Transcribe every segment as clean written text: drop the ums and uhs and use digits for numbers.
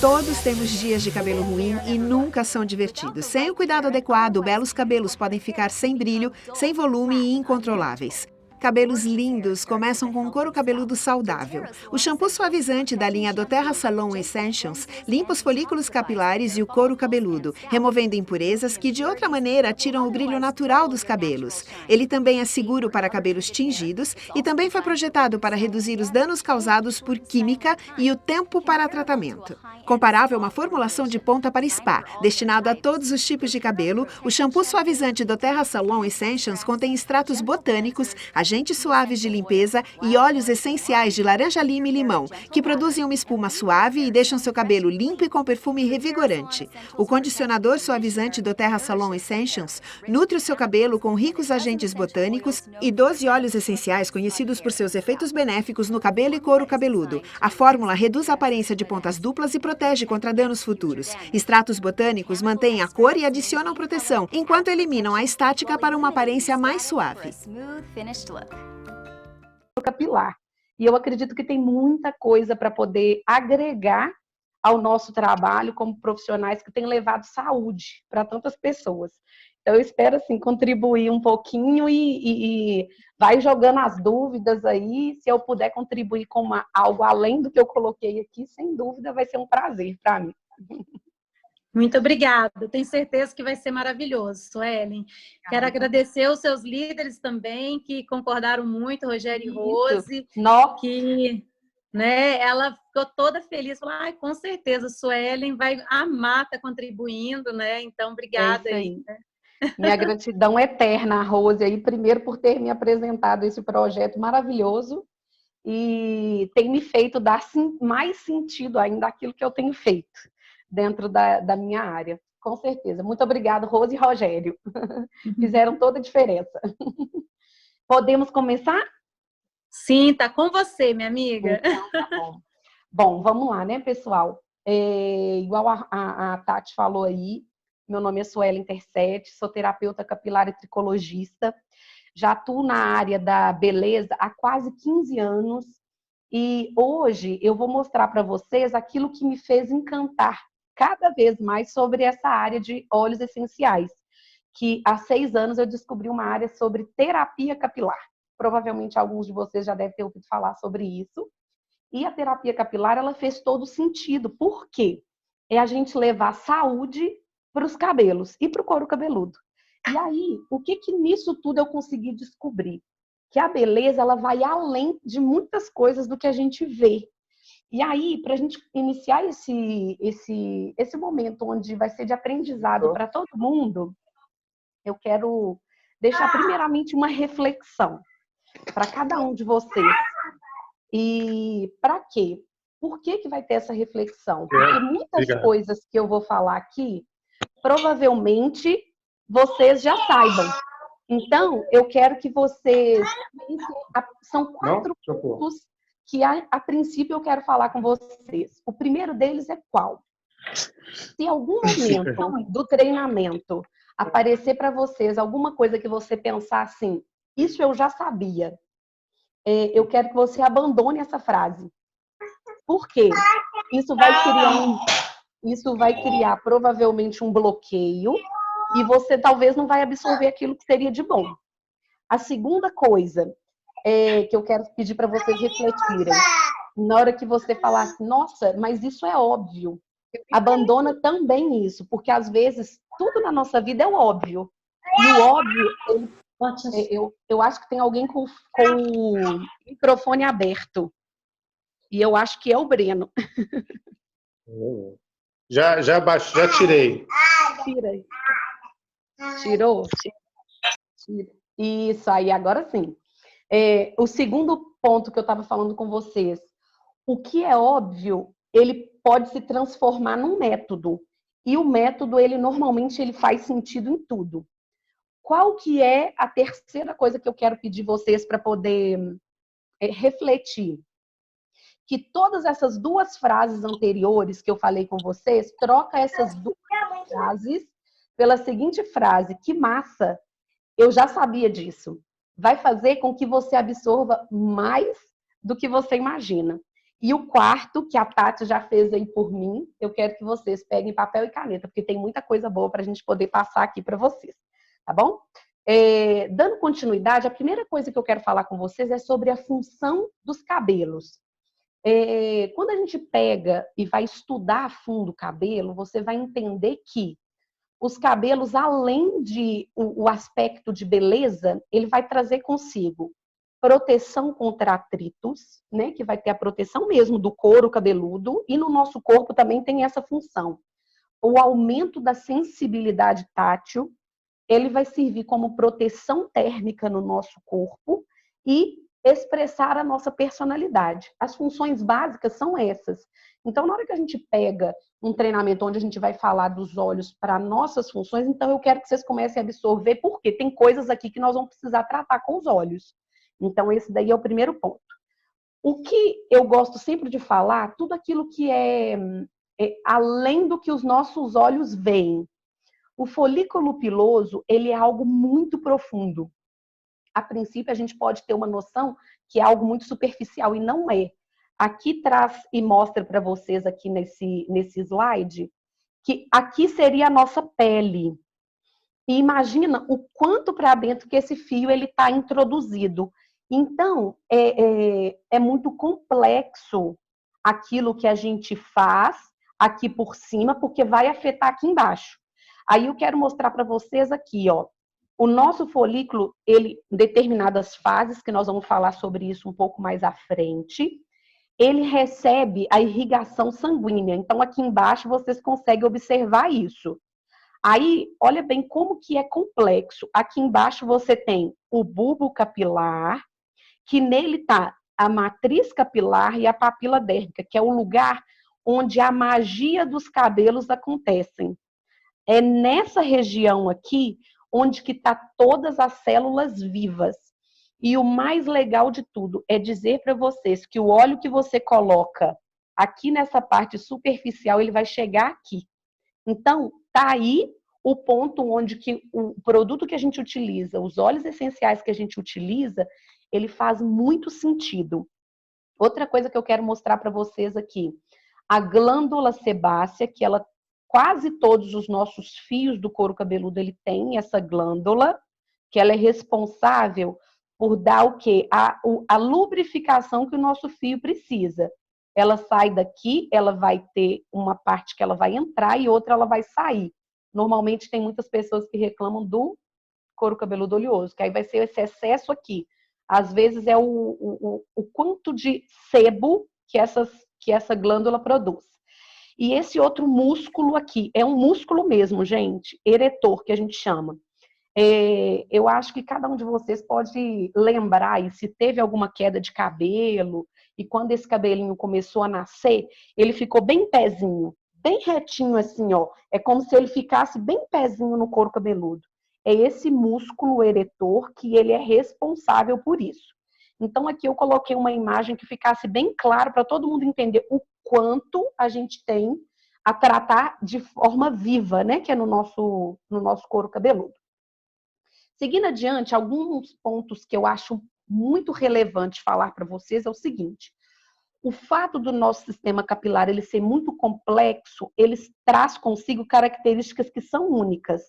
Todos temos dias de cabelo ruim e nunca são divertidos. Sem o cuidado adequado, belos cabelos podem ficar sem brilho, sem volume e incontroláveis. Cabelos lindos começam com um couro cabeludo saudável. O shampoo suavizante da linha doTERRA Salon Essentials limpa os folículos capilares e o couro cabeludo, removendo impurezas que, de outra maneira, tiram o brilho natural dos cabelos. Ele também é seguro para cabelos tingidos e também foi projetado para reduzir os danos causados por química e o tempo para tratamento. Comparável a uma formulação de ponta para spa, destinado a todos os tipos de cabelo, o shampoo suavizante doTERRA Salon Essentials contém extratos botânicos, agentes suaves de limpeza e óleos essenciais de laranja-lima e limão, que produzem uma espuma suave e deixam seu cabelo limpo e com perfume revigorante. O condicionador suavizante doTERRA Salon Essentials nutre o seu cabelo com ricos agentes botânicos e 12 óleos essenciais conhecidos por seus efeitos benéficos no cabelo e couro cabeludo. A fórmula reduz a aparência de pontas duplas e protege contra danos futuros. Extratos botânicos mantêm a cor e adicionam proteção, enquanto eliminam a estática para uma aparência mais suave. Capilar. E eu acredito que tem muita coisa para poder agregar ao nosso trabalho como profissionais que têm levado saúde para tantas pessoas. Então, eu espero, assim, contribuir um pouquinho e vai jogando as dúvidas aí. Se eu puder contribuir com algo além do que eu coloquei aqui, sem dúvida, vai ser um prazer para mim. Muito obrigada. Tenho certeza que vai ser maravilhoso, Suelen. Quero agradecer os seus líderes também, que concordaram muito, Rogério e Rose, que ela ficou toda feliz. Falou, com certeza, Suelen vai amar estar contribuindo, né? Então, obrigada aí. Minha gratidão eterna, Rose, aí, primeiro por ter me apresentado esse projeto maravilhoso e tem me feito dar mais sentido ainda aquilo que eu tenho feito dentro da minha área. Com certeza. Muito obrigada, Rose e Rogério. Fizeram toda a diferença. Podemos começar? Sim, tá com você, minha amiga. Então, tá bom. Bom, vamos lá, né, pessoal? Igual a Tati falou aí, meu nome é Suelen Tercetti, sou terapeuta capilar e tricologista. Já atuo na área da beleza há quase 15 anos. E hoje eu vou mostrar para vocês aquilo que me fez encantar cada vez mais sobre essa área de óleos essenciais, que há 6 anos eu descobri uma área sobre terapia capilar. Provavelmente alguns de vocês já devem ter ouvido falar sobre isso. E a terapia capilar, ela fez todo sentido. Por quê? É a gente levar saúde para os cabelos e para o couro cabeludo. E aí, o que nisso tudo eu consegui descobrir? Que a beleza, ela vai além de muitas coisas do que a gente vê. E aí, para a gente iniciar esse momento onde vai ser de aprendizado para todo mundo, eu quero deixar primeiramente uma reflexão para cada um de vocês. E para quê? Por que vai ter essa reflexão? Porque muitas coisas que eu vou falar aqui, provavelmente vocês já saibam. Então, eu quero que vocês... São 4 pontos que, a princípio, eu quero falar com vocês. O primeiro deles é qual? Se em algum momento do treinamento aparecer para vocês alguma coisa que você pensar assim, isso eu já sabia, eu quero que você abandone essa frase. Por quê? Isso vai criar provavelmente um bloqueio e você talvez não vai absorver aquilo que seria de bom. A segunda coisa que eu quero pedir para vocês refletirem, na hora que você falar assim, nossa, mas isso é óbvio, abandona também isso, porque às vezes tudo na nossa vida é o óbvio. E o óbvio, eu acho que tem alguém com o microfone aberto. E eu acho que é o Breno. Já baixo, já tirei. Tira aí. Tirou? Tira. Isso aí, agora sim. O segundo ponto que eu estava falando com vocês. O que é óbvio, ele pode se transformar num método. E o método, normalmente, ele faz sentido em tudo. Qual que é a terceira coisa que eu quero pedir vocês para poder refletir? Que todas essas 2 frases anteriores que eu falei com vocês, troca essas 2 frases pela seguinte frase: que massa, eu já sabia disso. Vai fazer com que você absorva mais do que você imagina. E o quarto, que a Tati já fez aí por mim, eu quero que vocês peguem papel e caneta, porque tem muita coisa boa para a gente poder passar aqui para vocês, tá bom? Dando continuidade, a primeira coisa que eu quero falar com vocês é sobre a função dos cabelos. Quando a gente pega e vai estudar a fundo o cabelo, você vai entender que os cabelos, além de o aspecto de beleza, ele vai trazer consigo proteção contra atritos, né, que vai ter a proteção mesmo do couro cabeludo, e no nosso corpo também tem essa função. O aumento da sensibilidade tátil, ele vai servir como proteção térmica no nosso corpo e expressar a nossa personalidade. As funções básicas são essas. Então, na hora que a gente pega um treinamento onde a gente vai falar dos olhos para nossas funções, então eu quero que vocês comecem a absorver, porque tem coisas aqui que nós vamos precisar tratar com os olhos. Então, esse daí é o primeiro ponto. O que eu gosto sempre de falar, tudo aquilo que é além do que os nossos olhos veem. O folículo piloso, ele é algo muito profundo. A princípio, a gente pode ter uma noção que é algo muito superficial, e não é. Aqui traz e mostra para vocês aqui nesse slide, que aqui seria a nossa pele. E imagina o quanto para dentro que esse fio ele está introduzido. Então, é muito complexo aquilo que a gente faz aqui por cima, porque vai afetar aqui embaixo. Aí eu quero mostrar para vocês aqui, ó. O nosso folículo, ele, em determinadas fases, que nós vamos falar sobre isso um pouco mais à frente, ele recebe a irrigação sanguínea. Então, aqui embaixo vocês conseguem observar isso. Aí, olha bem como que é complexo. Aqui embaixo você tem o bulbo capilar, que nele está a matriz capilar e a papila dérmica, que é o lugar onde a magia dos cabelos acontecem. É nessa região aqui onde que está todas as células vivas. E o mais legal de tudo é dizer para vocês que o óleo que você coloca aqui nessa parte superficial, ele vai chegar aqui. Então, tá aí o ponto onde que o produto que a gente utiliza, os óleos essenciais que a gente utiliza, ele faz muito sentido. Outra coisa que eu quero mostrar para vocês aqui, a glândula sebácea, que ela, quase todos os nossos fios do couro cabeludo, ele tem essa glândula, que ela é responsável por dar o quê? A lubrificação que o nosso fio precisa. Ela sai daqui, ela vai ter uma parte que ela vai entrar e outra ela vai sair. Normalmente tem muitas pessoas que reclamam do couro cabeludo oleoso, que aí vai ser esse excesso aqui. Às vezes é o quanto de sebo que essa glândula produz. E esse outro músculo aqui, é um músculo mesmo, gente, eretor, que a gente chama. Eu acho que cada um de vocês pode lembrar aí, se teve alguma queda de cabelo, e quando esse cabelinho começou a nascer, ele ficou bem pezinho, bem retinho assim, ó. É como se ele ficasse bem pezinho no couro cabeludo. É esse músculo eretor que ele é responsável por isso. Então, aqui eu coloquei uma imagem que ficasse bem claro para todo mundo entender o quanto a gente tem a tratar de forma viva, né? Que é no nosso couro cabeludo. Seguindo adiante, alguns pontos que eu acho muito relevante falar para vocês é o seguinte: o fato do nosso sistema capilar ele ser muito complexo, ele traz consigo características que são únicas.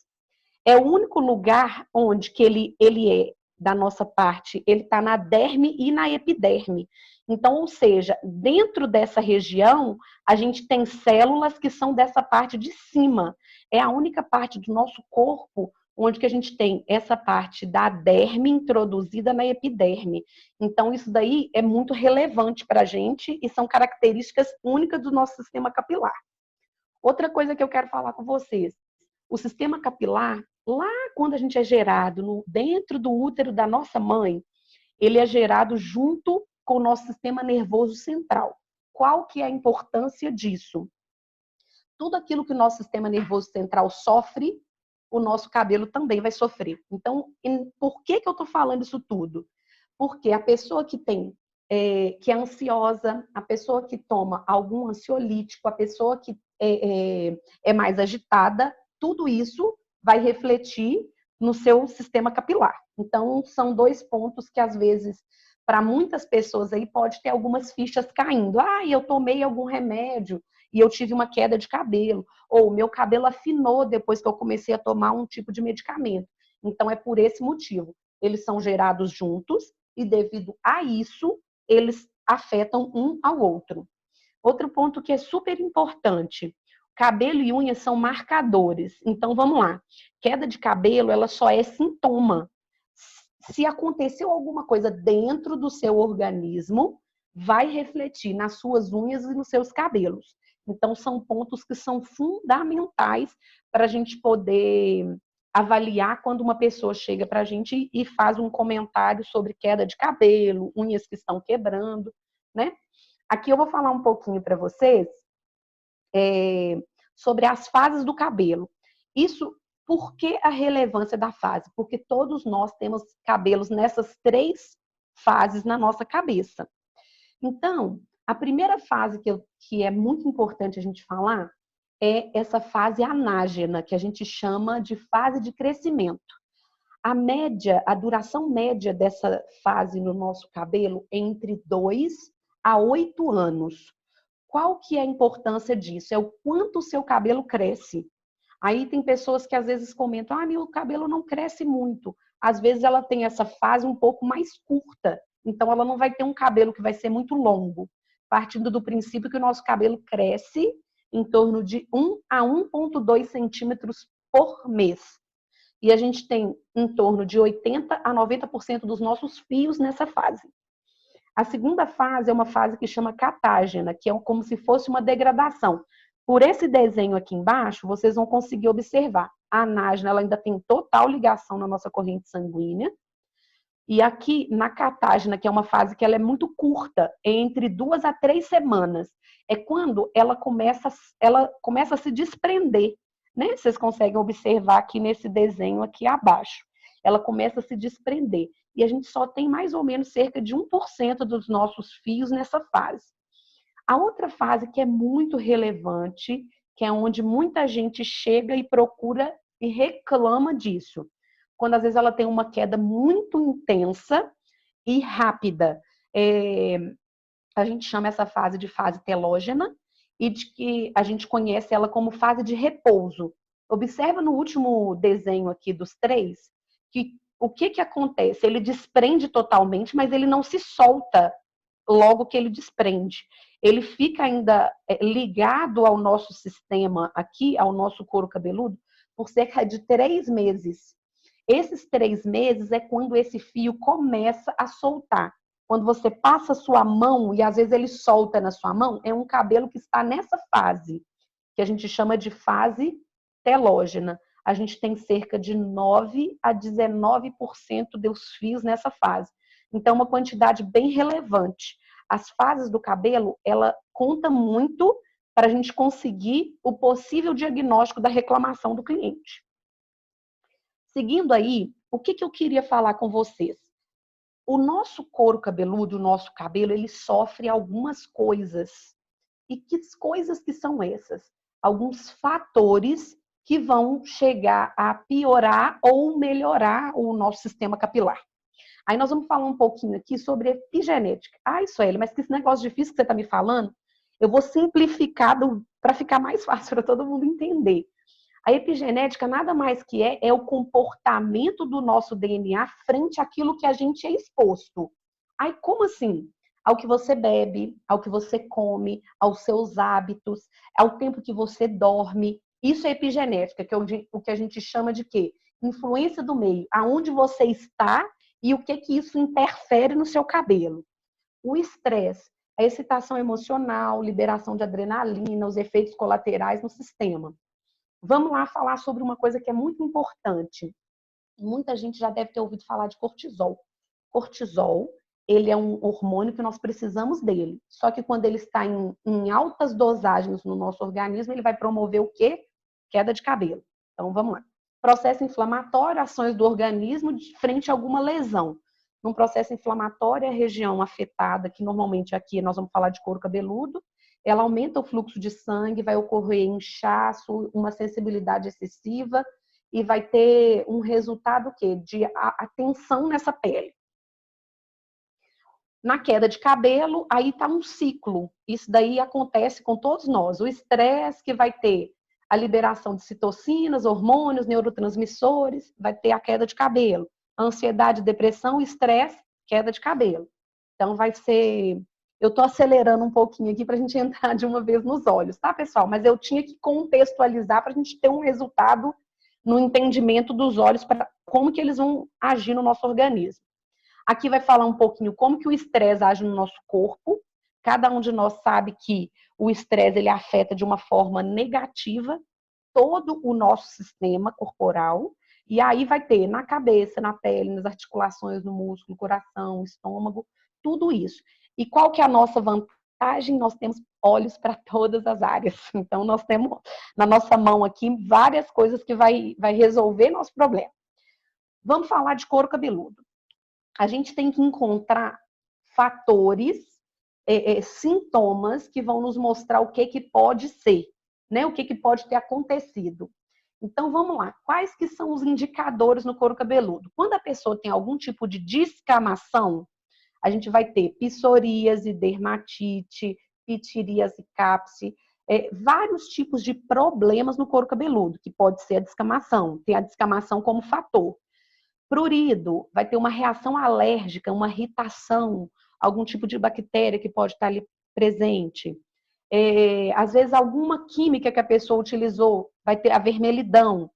É o único lugar onde que ele é, da nossa parte, ele está na derme e na epiderme. Então, ou seja, dentro dessa região, a gente tem células que são dessa parte de cima. É a única parte do nosso corpo onde que a gente tem essa parte da derme introduzida na epiderme. Então, isso daí é muito relevante para a gente e são características únicas do nosso sistema capilar. Outra coisa que eu quero falar com vocês, o sistema capilar, lá quando a gente é gerado dentro do útero da nossa mãe, ele é gerado junto com o nosso sistema nervoso central. Qual que é a importância disso? Tudo aquilo que o nosso sistema nervoso central sofre, o nosso cabelo também vai sofrer. Então, por que eu estou falando isso tudo? Porque a pessoa que é ansiosa, a pessoa que toma algum ansiolítico, a pessoa que é mais agitada, tudo isso vai refletir no seu sistema capilar. Então, são dois pontos que às vezes para muitas pessoas aí pode ter algumas fichas caindo. Ah, eu tomei algum remédio e eu tive uma queda de cabelo. Ou meu cabelo afinou depois que eu comecei a tomar um tipo de medicamento. Então, é por esse motivo. Eles são gerados juntos e, devido a isso, eles afetam um ao outro. Outro ponto que é super importante. Cabelo e unha são marcadores. Então, vamos lá. Queda de cabelo, ela só é sintoma. Se aconteceu alguma coisa dentro do seu organismo, vai refletir nas suas unhas e nos seus cabelos. Então, são pontos que são fundamentais para a gente poder avaliar quando uma pessoa chega para a gente e faz um comentário sobre queda de cabelo, unhas que estão quebrando, né? Aqui eu vou falar um pouquinho para vocês sobre as fases do cabelo. Isso, por que a relevância da fase? Porque todos nós temos cabelos nessas 3 fases na nossa cabeça. Então, a primeira fase que é muito importante a gente falar é essa fase anágena, que a gente chama de fase de crescimento. A duração média dessa fase no nosso cabelo é entre 2 a 8 anos. Qual que é a importância disso? É o quanto o seu cabelo cresce. Aí tem pessoas que às vezes comentam, meu cabelo não cresce muito. Às vezes ela tem essa fase um pouco mais curta, então ela não vai ter um cabelo que vai ser muito longo. Partindo do princípio que o nosso cabelo cresce em torno de 1 a 1,2 centímetros por mês. E a gente tem em torno de 80 a 90% dos nossos fios nessa fase. A segunda fase é uma fase que chama catágena, que é como se fosse uma degradação. Por esse desenho aqui embaixo, vocês vão conseguir observar. A anágena ela ainda tem total ligação na nossa corrente sanguínea. E aqui, na catágena, que é uma fase que ela é muito curta, é entre 2 a 3 semanas, é quando ela começa a se desprender. Né? Vocês conseguem observar aqui nesse desenho aqui abaixo. Ela começa a se desprender. E a gente só tem mais ou menos cerca de 1% dos nossos fios nessa fase. A outra fase que é muito relevante, que é onde muita gente chega e procura e reclama disso. Quando às vezes ela tem uma queda muito intensa e rápida. A gente chama essa fase de fase telógena e de que a gente conhece ela como fase de repouso. Observa no último desenho aqui dos 3, que o que acontece? Ele desprende totalmente, mas ele não se solta logo que ele desprende. Ele fica ainda ligado ao nosso sistema aqui, ao nosso couro cabeludo, por cerca de 3 meses. Esses 3 meses é quando esse fio começa a soltar. Quando você passa a sua mão e às vezes ele solta na sua mão, é um cabelo que está nessa fase, que a gente chama de fase telógena. A gente tem cerca de 9 a 19% dos fios nessa fase. Então, uma quantidade bem relevante. As fases do cabelo, ela conta muito para a gente conseguir o possível diagnóstico da reclamação do cliente. Seguindo aí, o que eu queria falar com vocês? O nosso couro cabeludo, o nosso cabelo, ele sofre algumas coisas. E que coisas que são essas? Alguns fatores que vão chegar a piorar ou melhorar o nosso sistema capilar. Aí nós vamos falar um pouquinho aqui sobre epigenética. Sueli, mas que esse negócio difícil que você está me falando, eu vou simplificar para ficar mais fácil para todo mundo entender. A epigenética nada mais que é o comportamento do nosso DNA frente àquilo que a gente é exposto. Aí, como assim? Ao que você bebe, ao que você come, aos seus hábitos, ao tempo que você dorme. Isso é epigenética, que é o que a gente chama de quê? Influência do meio, aonde você está e o que isso interfere no seu cabelo. O estresse, a excitação emocional, liberação de adrenalina, os efeitos colaterais no sistema. Vamos lá falar sobre uma coisa que é muito importante. Muita gente já deve ter ouvido falar de cortisol. Cortisol, ele é um hormônio que nós precisamos dele. Só que quando ele está em altas dosagens no nosso organismo, ele vai promover o quê? Queda de cabelo. Então, vamos lá. Processo inflamatório, ações do organismo frente a alguma lesão. Num processo inflamatório, a região afetada, que normalmente aqui nós vamos falar de couro cabeludo, ela aumenta o fluxo de sangue, vai ocorrer inchaço, uma sensibilidade excessiva e vai ter um resultado quê? De a tensão nessa pele. Na queda de cabelo, aí está um ciclo. Isso daí acontece com todos nós. O estresse que vai ter a liberação de citocinas, hormônios, neurotransmissores, vai ter a queda de cabelo. Ansiedade, depressão, estresse, queda de cabelo. Então vai ser... Eu estou acelerando um pouquinho aqui para a gente entrar de uma vez nos olhos, tá, pessoal? Mas eu tinha que contextualizar para a gente ter um resultado no entendimento dos olhos, para como que eles vão agir no nosso organismo. Aqui vai falar um pouquinho como que o estresse age no nosso corpo. Cada um de nós sabe que o estresse ele afeta de uma forma negativa todo o nosso sistema corporal. E aí vai ter na cabeça, na pele, nas articulações, no músculo, coração, estômago, tudo isso. E qual que é a nossa vantagem? Nós temos olhos para todas as áreas. Então, nós temos na nossa mão aqui várias coisas que vai resolver nosso problema. Vamos falar de couro cabeludo. A gente tem que encontrar fatores, sintomas que vão nos mostrar o que pode ser, né? O que pode ter acontecido. Então, vamos lá. Quais que são os indicadores no couro cabeludo? Quando a pessoa tem algum tipo de descamação, a gente vai ter psoríase, dermatite, pitiríase capsi, vários tipos de problemas no couro cabeludo, que pode ser a descamação. Tem a descamação como fator. Prurido, vai ter uma reação alérgica, uma irritação, algum tipo de bactéria que pode estar ali presente. Às vezes, alguma química que a pessoa utilizou vai ter a vermelhidão,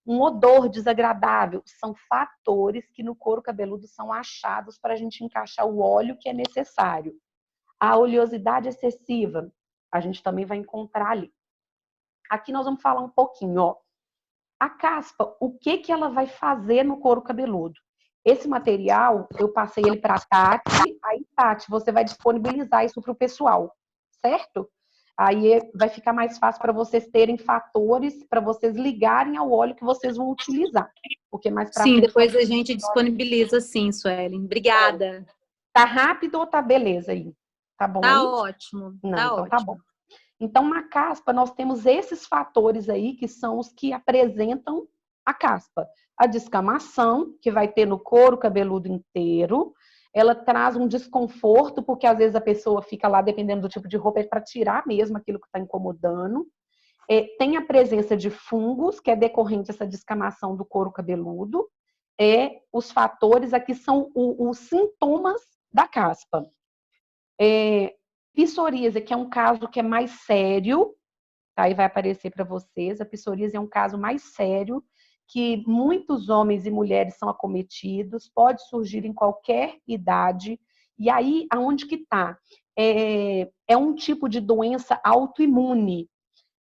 um odor desagradável. São fatores que no couro cabeludo são achados para a gente encaixar o óleo que é necessário. A oleosidade excessiva, a gente também vai encontrar ali. Aqui nós vamos falar um pouquinho, ó. A caspa, o que ela vai fazer no couro cabeludo? Esse material, eu passei ele para a Tati. Aí, Tati, você vai disponibilizar isso para o pessoal, certo? Aí vai ficar mais fácil para vocês terem fatores, para vocês ligarem ao óleo que vocês vão utilizar. Porque mais pra sim, frente, depois a gente disponibiliza, sim, Suelen. Obrigada. Tá rápido ou tá beleza aí? Tá bom aí? Tá ótimo. Não, tá então ótimo. tá bom. Então, na caspa, nós temos esses fatores aí, que são os que apresentam a caspa. A descamação, que vai ter no couro cabeludo inteiro. Ela traz um desconforto, porque às vezes a pessoa fica lá, dependendo do tipo de roupa, para tirar mesmo aquilo que está incomodando. Tem a presença de fungos, que é decorrente dessa descamação do couro cabeludo. Os fatores aqui são os sintomas da caspa. Psoríase, que é um caso que é mais sério, tá? Aí vai aparecer para vocês. A psoríase é um caso mais sério, que muitos homens e mulheres são acometidos, pode surgir em qualquer idade. E aí, aonde que tá? É um tipo de doença autoimune.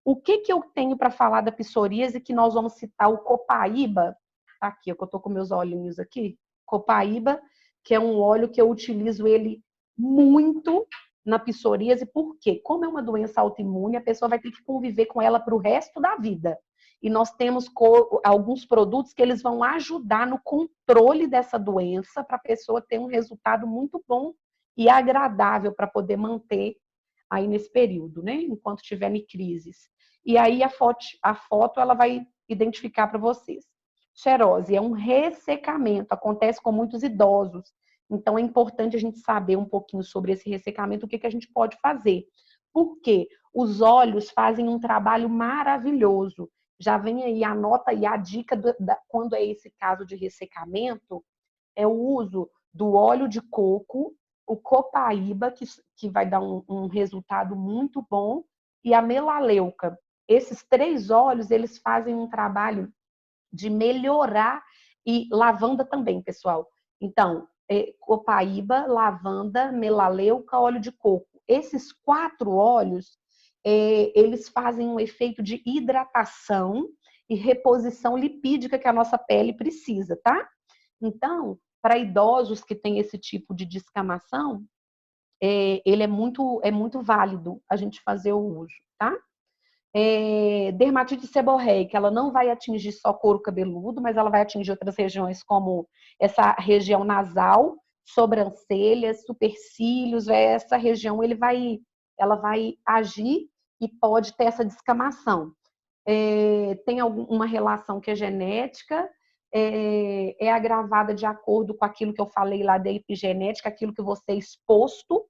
O que eu tenho para falar da psoríase, que nós vamos citar o copaíba, tá aqui, eu tô com meus olhinhos aqui, copaíba, que é um óleo que eu utilizo ele muito na psoríase, porque como é uma doença autoimune, a pessoa vai ter que conviver com ela para o resto da vida. E nós temos alguns produtos que eles vão ajudar no controle dessa doença para a pessoa ter um resultado muito bom e agradável para poder manter aí nesse período, né? Enquanto estiver em crises. E aí a foto ela vai identificar para vocês. Xerose é um ressecamento, acontece com muitos idosos. Então, é importante a gente saber um pouquinho sobre esse ressecamento, o que a gente pode fazer. Porque os olhos fazem um trabalho maravilhoso. Já vem aí, anota aí a dica quando é esse caso de ressecamento, é o uso do óleo de coco, o copaíba, que vai dar um resultado muito bom, e a melaleuca. Esses 3 óleos, eles fazem um trabalho de melhorar, e lavanda também, pessoal. Então, copaíba, lavanda, melaleuca, óleo de coco. Esses 4 óleos, eles fazem um efeito de hidratação e reposição lipídica que a nossa pele precisa, tá? Então, para idosos que têm esse tipo de descamação, ele é muito válido a gente fazer o uso, tá? Dermatite seborreica, ela não vai atingir só couro cabeludo, mas ela vai atingir outras regiões, como essa região nasal, sobrancelhas, supercílios. Essa região ela vai agir e pode ter essa descamação. Tem uma relação que é genética, é agravada de acordo com aquilo que eu falei lá da epigenética, aquilo que você é exposto,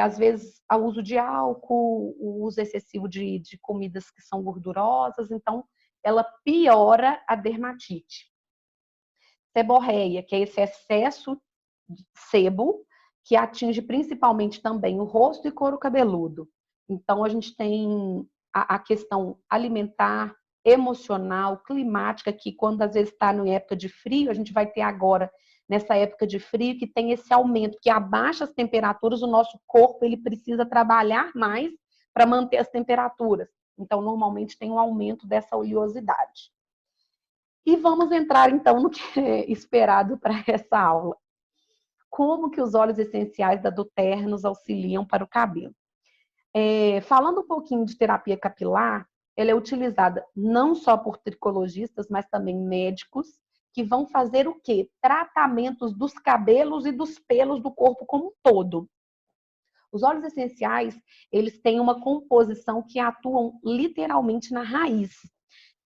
às vezes o uso de álcool, o uso excessivo de comidas que são gordurosas, então ela piora a dermatite. Seborreia, que é esse excesso de sebo, que atinge principalmente também o rosto e couro cabeludo. Então, a gente tem a questão alimentar, emocional, climática, que quando às vezes está em época de frio, a gente vai ter agora, nessa época de frio, que tem esse aumento, que abaixa as temperaturas, o nosso corpo ele precisa trabalhar mais para manter as temperaturas. Então, normalmente tem um aumento dessa oleosidade. E vamos entrar, então, no que é esperado para essa aula. Como que os óleos essenciais da doTERRA nos auxiliam para o cabelo? Falando um pouquinho de terapia capilar, ela é utilizada não só por tricologistas, mas também médicos, que vão fazer o quê? Tratamentos dos cabelos e dos pelos do corpo como um todo. Os óleos essenciais, eles têm uma composição que atuam literalmente na raiz,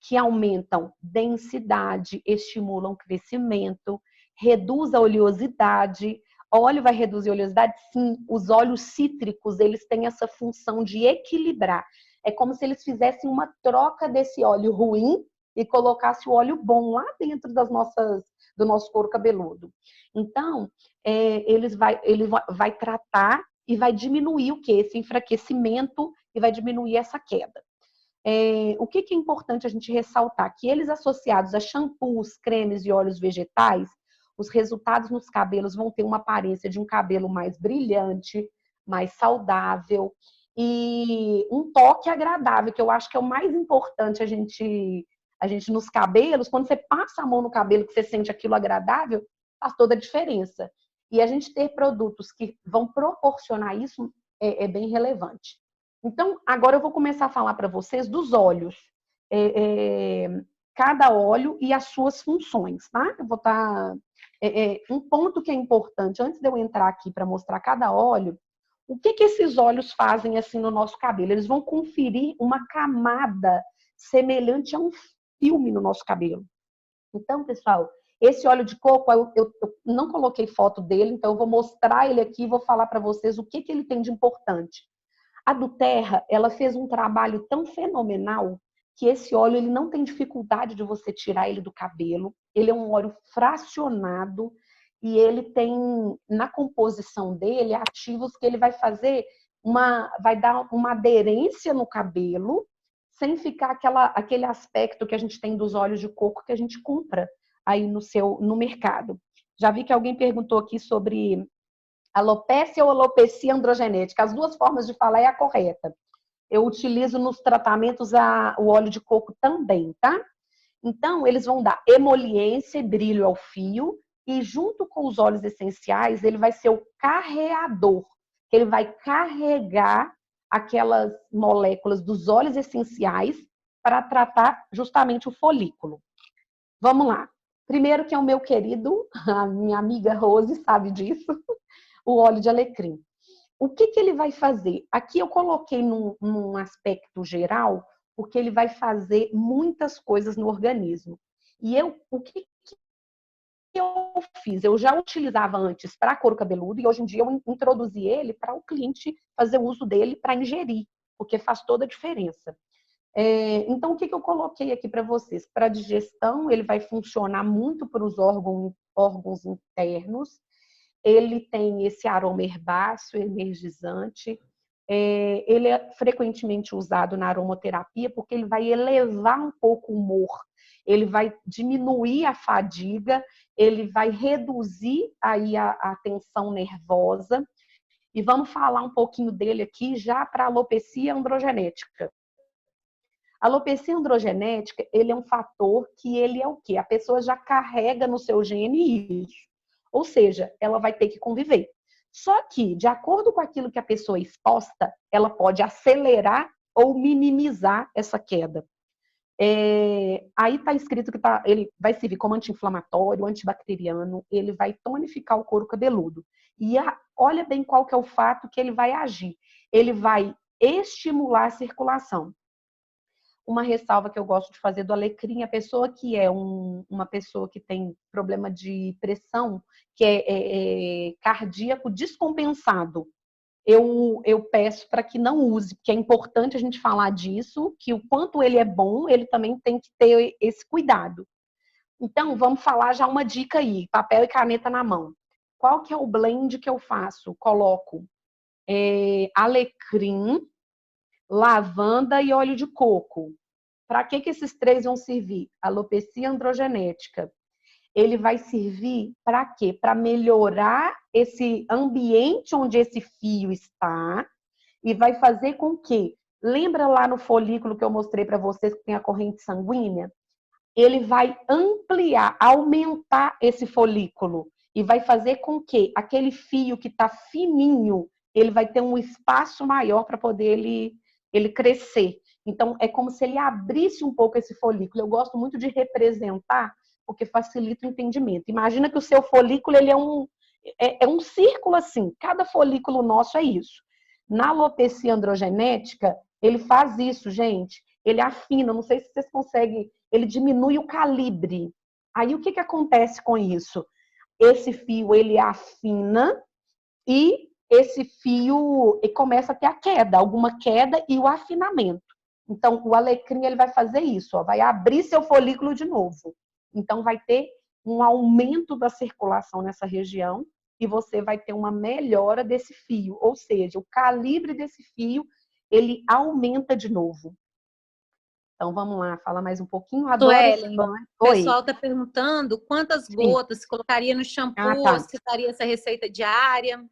que aumentam densidade, estimulam crescimento, reduz a oleosidade. Óleo vai reduzir a oleosidade? Sim, os óleos cítricos, eles têm essa função de equilibrar. É como se eles fizessem uma troca desse óleo ruim e colocasse o óleo bom lá dentro do nosso couro cabeludo. Então, ele vai tratar e vai diminuir o quê? Esse enfraquecimento e vai diminuir essa queda. O que é importante a gente ressaltar? Que eles associados a shampoos, cremes e óleos vegetais, os resultados nos cabelos vão ter uma aparência de um cabelo mais brilhante, mais saudável e um toque agradável, que eu acho que é o mais importante a gente nos cabelos, quando você passa a mão no cabelo que você sente aquilo agradável, faz toda a diferença. E a gente ter produtos que vão proporcionar isso é bem relevante. Então, agora eu vou começar a falar para vocês dos óleos. Cada óleo e as suas funções, tá? Eu vou estar... um ponto que é importante, antes de eu entrar aqui para mostrar cada óleo, o que esses óleos fazem assim no nosso cabelo? Eles vão conferir uma camada semelhante a um filme no nosso cabelo. Então, pessoal, esse óleo de coco, eu não coloquei foto dele, então eu vou mostrar ele aqui e vou falar para vocês o que ele tem de importante. A doTERRA, ela fez um trabalho tão fenomenal que esse óleo ele não tem dificuldade de você tirar ele do cabelo. Ele é um óleo fracionado e ele tem, na composição dele, ativos que ele vai vai dar uma aderência no cabelo, sem ficar aquele aspecto que a gente tem dos óleos de coco que a gente compra aí no mercado. Já vi que alguém perguntou aqui sobre alopécia ou alopecia androgenética. As duas formas de falar é a correta. Eu utilizo nos tratamentos o óleo de coco também, tá? Então, eles vão dar emoliência e brilho ao fio e junto com os óleos essenciais, ele vai ser o carreador. Ele vai carregar aquelas moléculas dos óleos essenciais para tratar justamente o folículo. Vamos lá. Primeiro que é o meu querido, a minha amiga Rose sabe disso, o óleo de alecrim. O que ele vai fazer? Aqui eu coloquei num aspecto geral, porque ele vai fazer muitas coisas no organismo. E o que eu fiz? Eu já utilizava antes para couro cabeludo e hoje em dia eu introduzi ele para o cliente fazer uso dele para ingerir, porque faz toda a diferença. Então, o que eu coloquei aqui para vocês? Para digestão, ele vai funcionar muito para os órgãos internos. Ele tem esse aroma herbáceo, energizante. Ele é frequentemente usado na aromaterapia porque ele vai elevar um pouco o humor, ele vai diminuir a fadiga, ele vai reduzir aí a tensão nervosa. E vamos falar um pouquinho dele aqui já para a alopecia androgenética. A alopecia androgenética, ele é um fator que ele é o quê? A pessoa já carrega no seu gene isso. Ou seja, ela vai ter que conviver. Só que, de acordo com aquilo que a pessoa é exposta, ela pode acelerar ou minimizar essa queda. Aí está escrito que ele vai servir como anti-inflamatório, antibacteriano, ele vai tonificar o couro cabeludo. E olha bem qual que é o fato que ele vai agir. Ele vai estimular a circulação. uma ressalva que eu gosto de fazer do alecrim, a pessoa que é uma pessoa que tem problema de pressão, que é cardíaco descompensado, eu peço para que não use, porque é importante a gente falar disso, que o quanto ele é bom, ele também tem que ter esse cuidado. Então, vamos falar já uma dica aí, papel e caneta na mão. Qual que é o blend que eu faço? Coloco alecrim, lavanda e óleo de coco. Para que esses três vão servir? Alopecia androgenética. Ele vai servir para quê? Para melhorar esse ambiente onde esse fio está e vai fazer com que, lembra lá no folículo que eu mostrei para vocês que tem a corrente sanguínea? Ele vai ampliar, aumentar esse folículo e vai fazer com que aquele fio que está fininho, ele vai ter um espaço maior para poder ele crescer. Então, é como se ele abrisse um pouco esse folículo. Eu gosto muito de representar, porque facilita o entendimento. Imagina que o seu folículo ele é um círculo assim. Cada folículo nosso é isso. Na alopecia androgenética, ele faz isso, gente. Ele afina, não sei se vocês conseguem, ele diminui o calibre. Aí, o que acontece com isso? Esse fio, ele afina e esse fio começa a ter a queda, alguma queda e o afinamento. Então, o alecrim ele vai fazer isso, ó, vai abrir seu folículo de novo. Então, vai ter um aumento da circulação nessa região e você vai ter uma melhora desse fio. Ou seja, o calibre desse fio, ele aumenta de novo. Então, vamos lá, fala mais um pouquinho. Adoro esse banho. O pessoal está perguntando quantas gotas se colocaria no shampoo, se daria essa receita diária.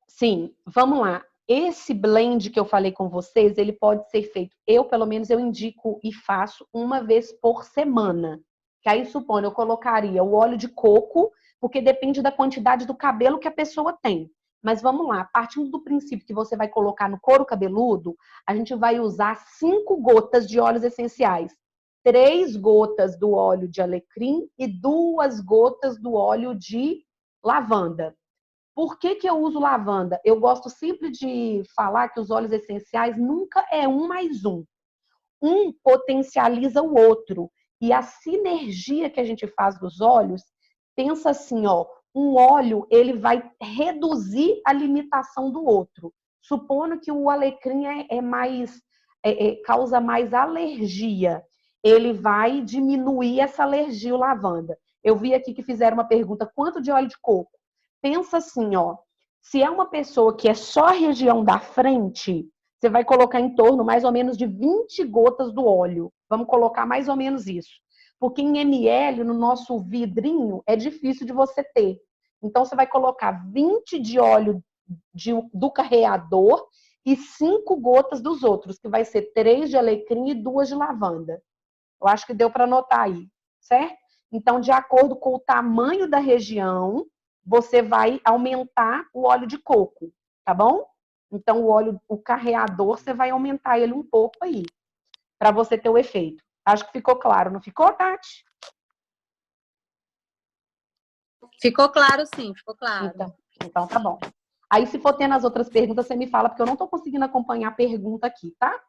Sim, vamos lá. Esse blend que eu falei com vocês, ele pode ser feito, pelo menos, eu indico e faço uma vez por semana. Que aí, supondo, eu colocaria o óleo de coco, porque depende da quantidade do cabelo que a pessoa tem. Mas vamos lá, partindo do princípio que você vai colocar no couro cabeludo, a gente vai usar 5 gotas de óleos essenciais. 3 gotas do óleo de alecrim e 2 gotas do óleo de lavanda. Por que eu uso lavanda? Eu gosto sempre de falar que os óleos essenciais nunca é um mais um. Um potencializa o outro. E a sinergia que a gente faz dos óleos, pensa assim, ó, um óleo ele vai reduzir a limitação do outro. Supondo que o alecrim causa mais alergia, ele vai diminuir essa alergia, o lavanda. Eu vi aqui que fizeram uma pergunta, quanto de óleo de coco? Pensa assim, ó, se é uma pessoa que é só a região da frente, você vai colocar em torno mais ou menos de 20 gotas do óleo. Vamos colocar mais ou menos isso. Porque em ml, no nosso vidrinho, é difícil de você ter. Então, você vai colocar 20 de óleo do carreador e 5 gotas dos outros, que vai ser 3 de alecrim e 2 de lavanda. Eu acho que deu para anotar aí, certo? Então, de acordo com o tamanho da região, você vai aumentar o óleo de coco, tá bom? Então, o carreador, você vai aumentar ele um pouco aí, para você ter o efeito. Acho que ficou claro, não ficou, Tati? Ficou claro, sim, ficou claro. Então tá bom. Aí, se for tendo as outras perguntas, você me fala, porque eu não estou conseguindo acompanhar a pergunta aqui, tá?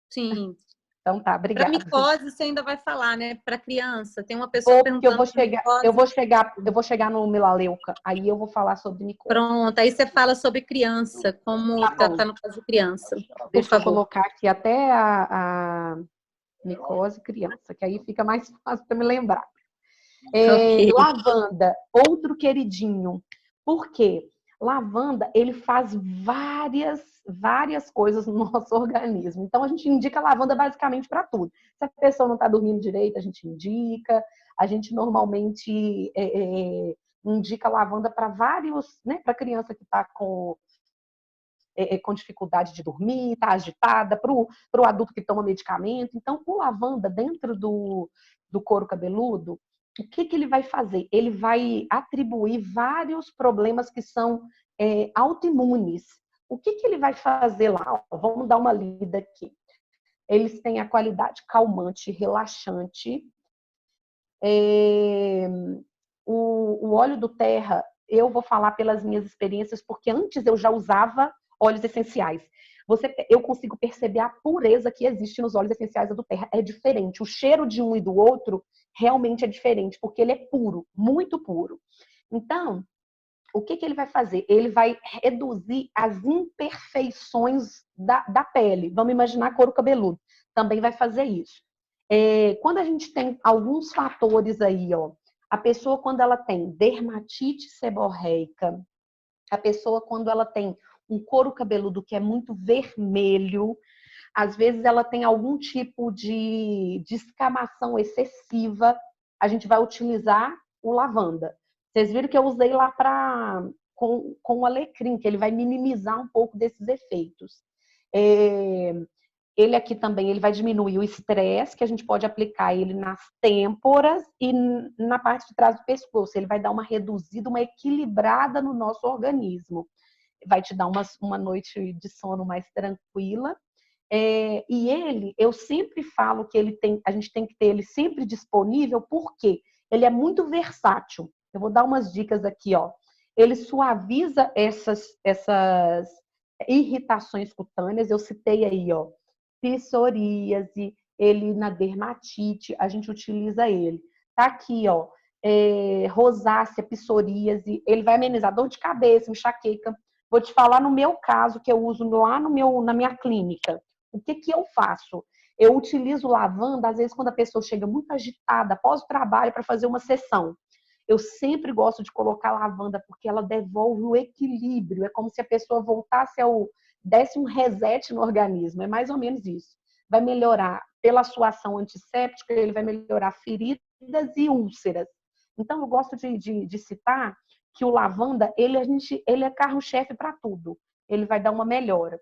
Sim. Então tá, obrigada. Para micose, você ainda vai falar, né? Para criança, tem uma pessoa perguntando. Eu vou chegar no melaleuca, aí eu vou falar sobre micose. Pronto, aí você fala sobre criança, como tratar no caso de criança. Deixa eu colocar aqui até a micose criança, que aí fica mais fácil para me lembrar. Okay. Lavanda, outro queridinho. Por quê? Lavanda, ele faz várias coisas no nosso organismo. Então, a gente indica lavanda basicamente para tudo. Se a pessoa não está dormindo direito, a gente indica. A gente normalmente indica lavanda para vários, né? Para criança que está com dificuldade de dormir, está agitada, para o adulto que toma medicamento. Então, o lavanda dentro do couro cabeludo, o que ele vai fazer? Ele vai atribuir vários problemas que são autoimunes. O que ele vai fazer lá? Vamos dar uma lida aqui. Eles têm a qualidade calmante, relaxante. O óleo do terra, eu vou falar pelas minhas experiências, porque antes eu já usava óleos essenciais. eu consigo perceber a pureza que existe nos óleos essenciais da doTERRA. É diferente. O cheiro de um e do outro realmente é diferente, porque ele é puro, muito puro. Então, o que ele vai fazer? Ele vai reduzir as imperfeições da pele. Vamos imaginar couro cabeludo. Também vai fazer isso. Quando a gente tem alguns fatores aí, ó, a pessoa quando ela tem dermatite seborreica, a pessoa quando ela tem um couro cabeludo que é muito vermelho, às vezes ela tem algum tipo de descamação excessiva, a gente vai utilizar o lavanda. Vocês viram que eu usei lá com o alecrim, que ele vai minimizar um pouco desses efeitos. Ele aqui também ele vai diminuir o estresse, que a gente pode aplicar ele nas têmporas e na parte de trás do pescoço. Ele vai dar uma reduzida, uma equilibrada no nosso organismo. Vai te dar uma noite de sono mais tranquila. E eu sempre falo que a gente tem que ter ele sempre disponível, porque ele é muito versátil. Eu vou dar umas dicas aqui, ó. Ele suaviza essas irritações cutâneas. Eu citei aí, ó, psoríase, ele na dermatite, a gente utiliza ele. Tá aqui, ó, rosácea, psoríase, ele vai amenizar dor de cabeça, enxaqueca. Vou te falar no meu caso, que eu uso lá na minha clínica. O que eu faço? Eu utilizo lavanda, às vezes, quando a pessoa chega muito agitada, após o trabalho, para fazer uma sessão. Eu sempre gosto de colocar lavanda, porque ela devolve o equilíbrio. É como se a pessoa voltasse desse um reset no organismo. É mais ou menos isso. Vai melhorar, pela sua ação antisséptica, ele vai melhorar feridas e úlceras. Então, eu gosto de citar que o lavanda, ele é carro-chefe para tudo. Ele vai dar uma melhora.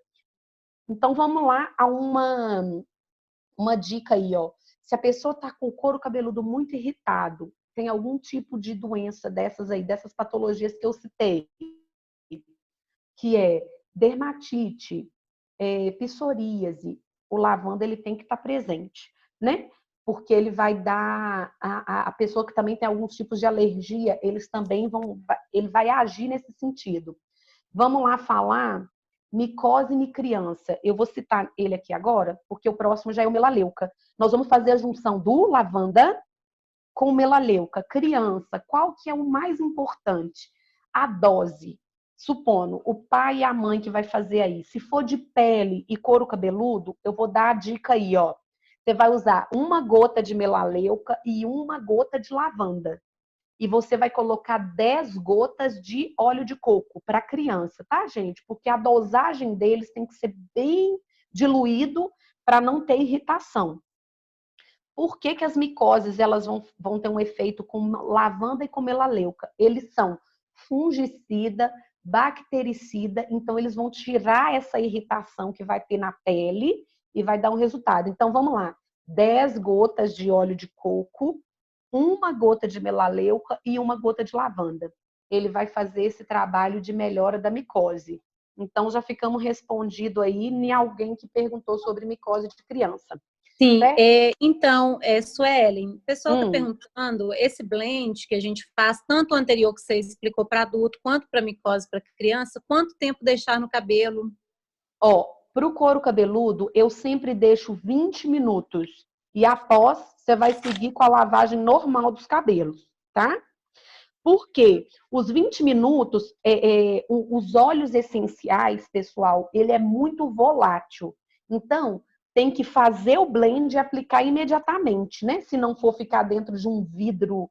Então, vamos lá a uma dica aí, ó. Se a pessoa está com o couro cabeludo muito irritado, tem algum tipo de doença dessas patologias que eu citei, que é dermatite, psoríase, o lavanda ele tem que estar presente, né? Porque ele vai dar a pessoa que também tem alguns tipos de alergia, ele vai agir nesse sentido. Vamos lá falar micose em criança. Eu vou citar ele aqui agora, porque o próximo já é o melaleuca. Nós vamos fazer a junção do lavanda com melaleuca. Criança, qual que é o mais importante? A dose. Supondo, o pai e a mãe que vai fazer aí. Se for de pele e couro cabeludo, eu vou dar a dica aí, ó. Você vai usar 1 gota de melaleuca e 1 gota de lavanda. E você vai colocar 10 gotas de óleo de coco para criança, tá, gente? Porque a dosagem deles tem que ser bem diluído para não ter irritação. Por que as micoses elas vão ter um efeito com lavanda e com melaleuca? Eles são fungicida, bactericida, então eles vão tirar essa irritação que vai ter na pele e vai dar um resultado. Então vamos lá, 10 gotas de óleo de coco, 1 gota de melaleuca e 1 gota de lavanda. Ele vai fazer esse trabalho de melhora da micose. Então já ficamos respondido aí em alguém que perguntou sobre micose de criança. Sim, então, Suelen, o pessoal está perguntando, esse blend que a gente faz, tanto o anterior que você explicou para adulto, quanto para micose para criança, quanto tempo deixar no cabelo? Para o couro cabeludo, eu sempre deixo 20 minutos. E após, você vai seguir com a lavagem normal dos cabelos, tá? Porque os 20 minutos, os óleos essenciais, pessoal, ele é muito volátil. Então, tem que fazer o blend e aplicar imediatamente, né? Se não for ficar dentro de um vidro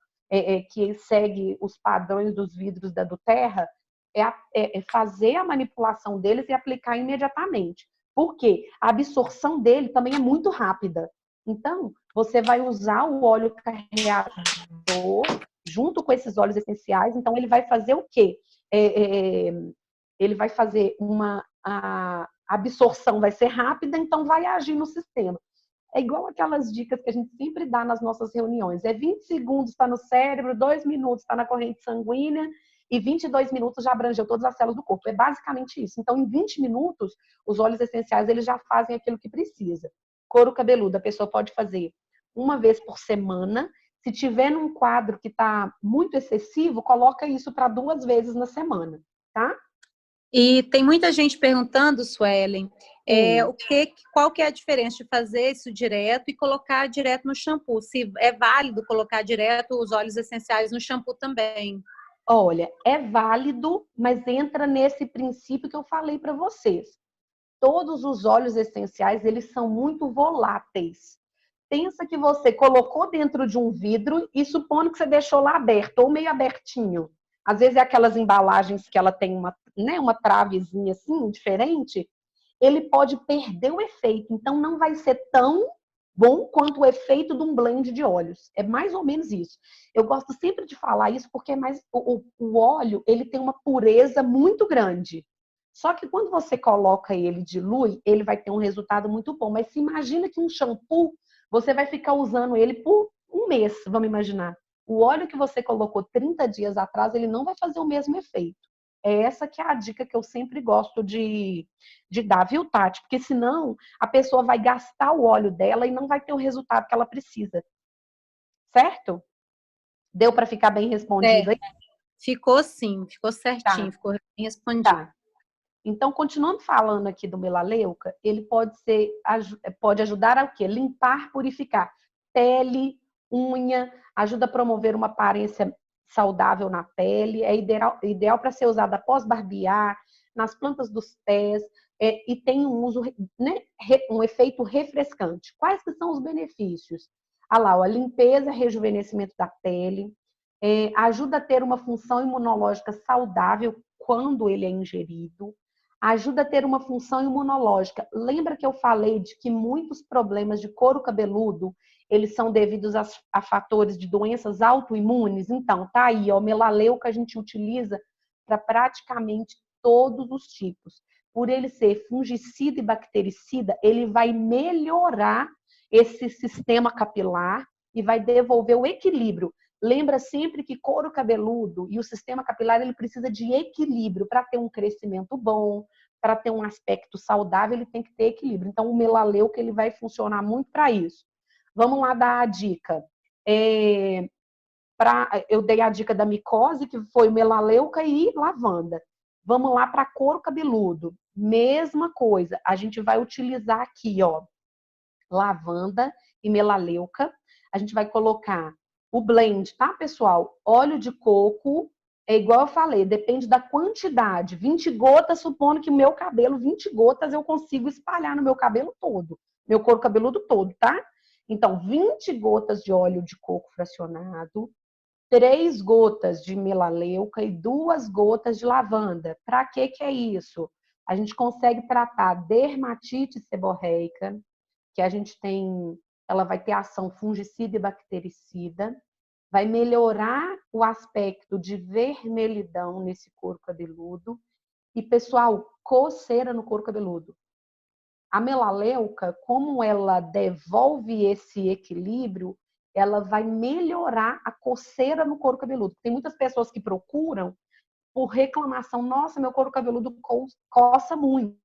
que segue os padrões dos vidros da doTERRA, fazer a manipulação deles e aplicar imediatamente. Porque a absorção dele também é muito rápida. Então, você vai usar o óleo carreador junto com esses óleos essenciais. Então, ele vai fazer o quê? Ele vai fazer a absorção vai ser rápida, então vai agir no sistema. É igual aquelas dicas que a gente sempre dá nas nossas reuniões. 20 segundos está no cérebro, 2 minutos está na corrente sanguínea e 22 minutos já abrangeu todas as células do corpo. É basicamente isso. Então, em 20 minutos, os óleos essenciais eles já fazem aquilo que precisa. Couro cabeludo, a pessoa pode fazer 1 vez por semana. Se tiver num quadro que está muito excessivo, coloca isso para 2 vezes na semana, tá? E tem muita gente perguntando, Suelen, Qual que é a diferença de fazer isso direto e colocar direto no shampoo? Se é válido colocar direto os óleos essenciais no shampoo também? Olha, é válido, mas entra nesse princípio que eu falei para vocês. Todos os óleos essenciais, eles são muito voláteis. Pensa que você colocou dentro de um vidro e supondo que você deixou lá aberto ou meio abertinho. Às vezes é aquelas embalagens que ela tem uma travezinha assim, diferente. Ele pode perder o efeito. Então, não vai ser tão bom quanto o efeito de um blend de óleos. É mais ou menos isso. Eu gosto sempre de falar isso porque o óleo ele tem uma pureza muito grande. Só que quando você coloca ele, dilui, ele vai ter um resultado muito bom. Mas se imagina que um shampoo, você vai ficar usando ele por um mês, vamos imaginar. O óleo que você colocou 30 dias atrás, ele não vai fazer o mesmo efeito. É essa que é a dica que eu sempre gosto de dar, viu, Tati? Porque senão a pessoa vai gastar o óleo dela e não vai ter o resultado que ela precisa. Certo? Deu para ficar bem respondido aí? Ficou sim, ficou certinho, ficou bem respondido. Tá. Então, continuando falando aqui do melaleuca, ele pode ajudar a o quê? Limpar, purificar pele, unha, ajuda a promover uma aparência saudável na pele, é ideal para ser usado após barbear, nas plantas dos pés, e tem um uso, né, um efeito refrescante. Quais que são os benefícios? Ah lá, a limpeza, rejuvenescimento da pele, ajuda a ter uma função imunológica saudável quando ele é ingerido, ajuda a ter uma função imunológica. Lembra que eu falei de que muitos problemas de couro cabeludo, eles são devidos a fatores de doenças autoimunes? Então, tá aí, ó, o melaleuca a gente utiliza para praticamente todos os tipos. Por ele ser fungicida e bactericida, ele vai melhorar esse sistema capilar e vai devolver o equilíbrio. Lembra sempre que couro cabeludo e o sistema capilar ele precisa de equilíbrio para ter um crescimento bom, para ter um aspecto saudável, ele tem que ter equilíbrio. Então, o melaleuca ele vai funcionar muito para isso. Vamos lá dar a dica. Eu dei a dica da micose, que foi melaleuca e lavanda. Vamos lá para couro cabeludo. Mesma coisa. A gente vai utilizar aqui, ó, lavanda e melaleuca. A gente vai colocar o blend, tá, pessoal? Óleo de coco, é igual eu falei, depende da quantidade. 20 gotas, supondo que o meu cabelo, 20 gotas eu consigo espalhar no meu cabelo todo. Meu couro cabeludo todo, tá? Então, 20 gotas de óleo de coco fracionado, 3 gotas de melaleuca e 2 gotas de lavanda. Para que é isso? A gente consegue tratar dermatite seborreica, que a gente tem, ela vai ter ação fungicida e bactericida, vai melhorar o aspecto de vermelhidão nesse couro cabeludo. E, pessoal, coceira no couro cabeludo. A melaleuca, como ela devolve esse equilíbrio, ela vai melhorar a coceira no couro cabeludo. Tem muitas pessoas que procuram por reclamação, nossa, meu couro cabeludo coça muito.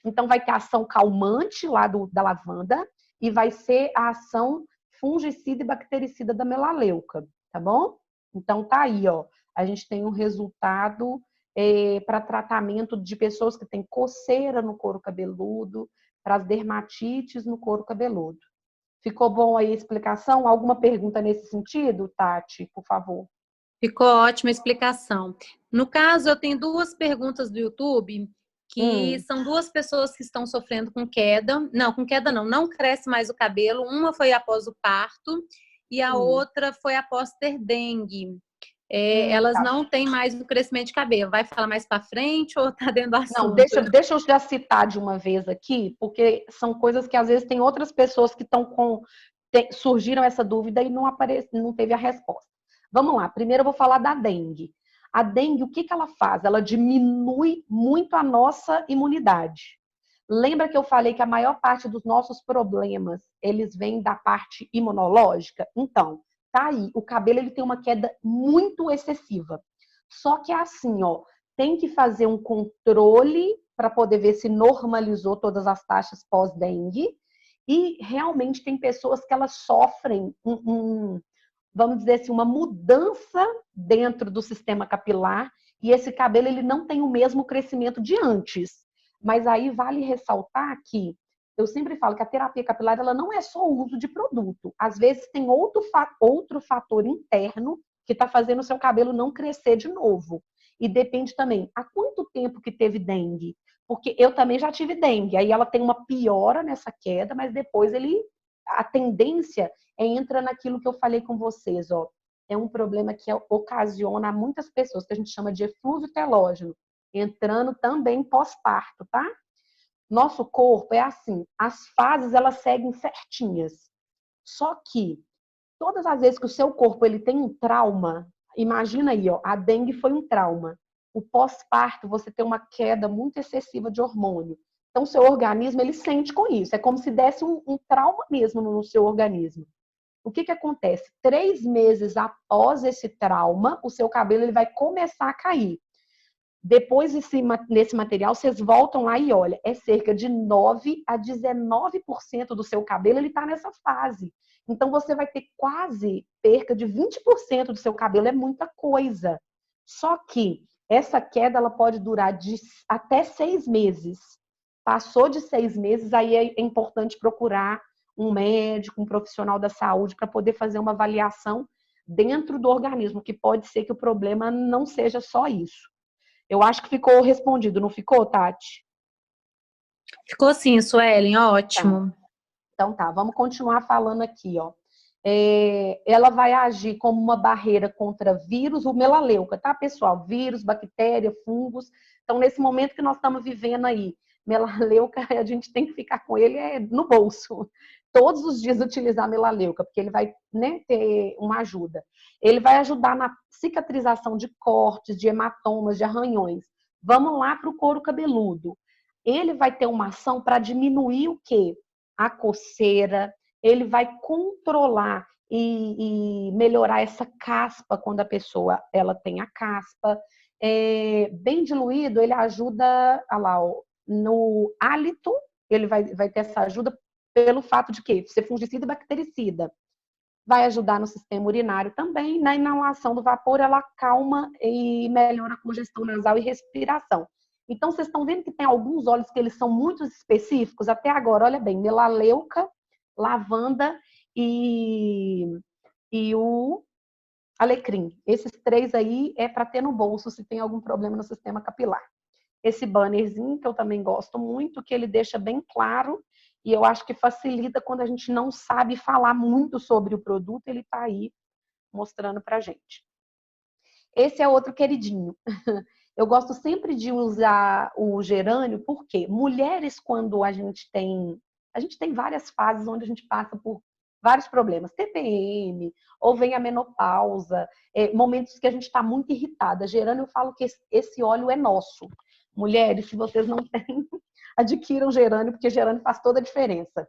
Então, vai ter a ação calmante lá da lavanda e vai ser a ação fungicida e bactericida da melaleuca, tá bom? Então, tá aí, ó. A gente tem um resultado para tratamento de pessoas que têm coceira no couro cabeludo, para as dermatites no couro cabeludo. Ficou bom aí a explicação? Alguma pergunta nesse sentido, Tati, por favor? Ficou ótima a explicação. No caso, eu tenho 2 perguntas do YouTube, que são 2 pessoas que estão sofrendo com queda. Não, com queda não cresce mais o cabelo. Uma foi após o parto e a outra foi após ter dengue. Elas não têm mais o crescimento de cabelo. Vai falar mais para frente ou tá dentro do assunto? Não, deixa eu já citar de uma vez aqui, porque são coisas que às vezes tem outras pessoas que estão surgiram essa dúvida e não teve a resposta. Vamos lá, primeiro eu vou falar da dengue. A dengue, o que ela faz? Ela diminui muito a nossa imunidade. Lembra que eu falei que a maior parte dos nossos problemas, eles vêm da parte imunológica? Então, tá aí, o cabelo ele tem uma queda muito excessiva. Só que é assim, ó, tem que fazer um controle para poder ver se normalizou todas as taxas pós-dengue. E realmente tem pessoas que elas sofrem vamos dizer assim, uma mudança dentro do sistema capilar e esse cabelo ele não tem o mesmo crescimento de antes. Mas aí vale ressaltar que eu sempre falo que a terapia capilar ela não é só o uso de produto. Às vezes tem outro fator interno que está fazendo o seu cabelo não crescer de novo. E depende também há quanto tempo que teve dengue. Porque eu também já tive dengue. Aí ela tem uma piora nessa queda, mas depois a tendência entra naquilo que eu falei com vocês, ó. É um problema que ocasiona a muitas pessoas, que a gente chama de eflúvio telógeno, entrando também pós-parto, tá? Nosso corpo é assim, as fases elas seguem certinhas. Só que todas as vezes que o seu corpo ele tem um trauma, imagina aí, ó, a dengue foi um trauma. O pós-parto você tem uma queda muito excessiva de hormônio. Então seu organismo ele sente com isso. É como se desse um trauma mesmo no seu organismo. O que acontece? 3 meses após esse trauma, o seu cabelo ele vai começar a cair. Depois nesse material, vocês voltam lá e olha, é cerca de 9 a 19% do seu cabelo ele está nessa fase. Então você vai ter quase perca de 20% do seu cabelo, é muita coisa. Só que essa queda ela pode durar até 6 meses. Passou de 6 meses, aí é importante procurar um médico, um profissional da saúde para poder fazer uma avaliação dentro do organismo, que pode ser que o problema não seja só isso. Eu acho que ficou respondido, não ficou, Tati? Ficou sim, Suelen, ótimo. Tá. Então tá, vamos continuar falando aqui, ó. Ela vai agir como uma barreira contra vírus, o melaleuca, tá, pessoal? Vírus, bactéria, fungos. Então, nesse momento que nós estamos vivendo aí, melaleuca, a gente tem que ficar com ele no bolso. Todos os dias utilizar melaleuca, porque ele vai, né, ter uma ajuda. Ele vai ajudar na cicatrização de cortes, de hematomas, de arranhões. Vamos lá para o couro cabeludo. Ele vai ter uma ação para diminuir o quê? A coceira, ele vai controlar e melhorar essa caspa quando a pessoa ela tem a caspa. Bem diluído, ele ajuda lá, ó, no hálito, ele vai ter essa ajuda pelo fato de que ser fungicida e bactericida. Vai ajudar no sistema urinário também. Na inalação do vapor, ela acalma e melhora a congestão nasal e respiração. Então, vocês estão vendo que tem alguns óleos que eles são muito específicos. Até agora, olha bem, melaleuca, lavanda e o alecrim. Esses 3 aí é para ter no bolso se tem algum problema no sistema capilar. Esse bannerzinho, que eu também gosto muito, que ele deixa bem claro e eu acho que facilita quando a gente não sabe falar muito sobre o produto, ele está aí mostrando para a gente. Esse é outro queridinho. Eu gosto sempre de usar o gerânio, porque mulheres, quando a gente tem várias fases onde a gente passa por vários problemas, TPM, ou vem a menopausa, momentos que a gente está muito irritada. Gerânio, eu falo que esse óleo é nosso. Mulheres, se vocês não têm, adquiram gerânio, porque gerânio faz toda a diferença.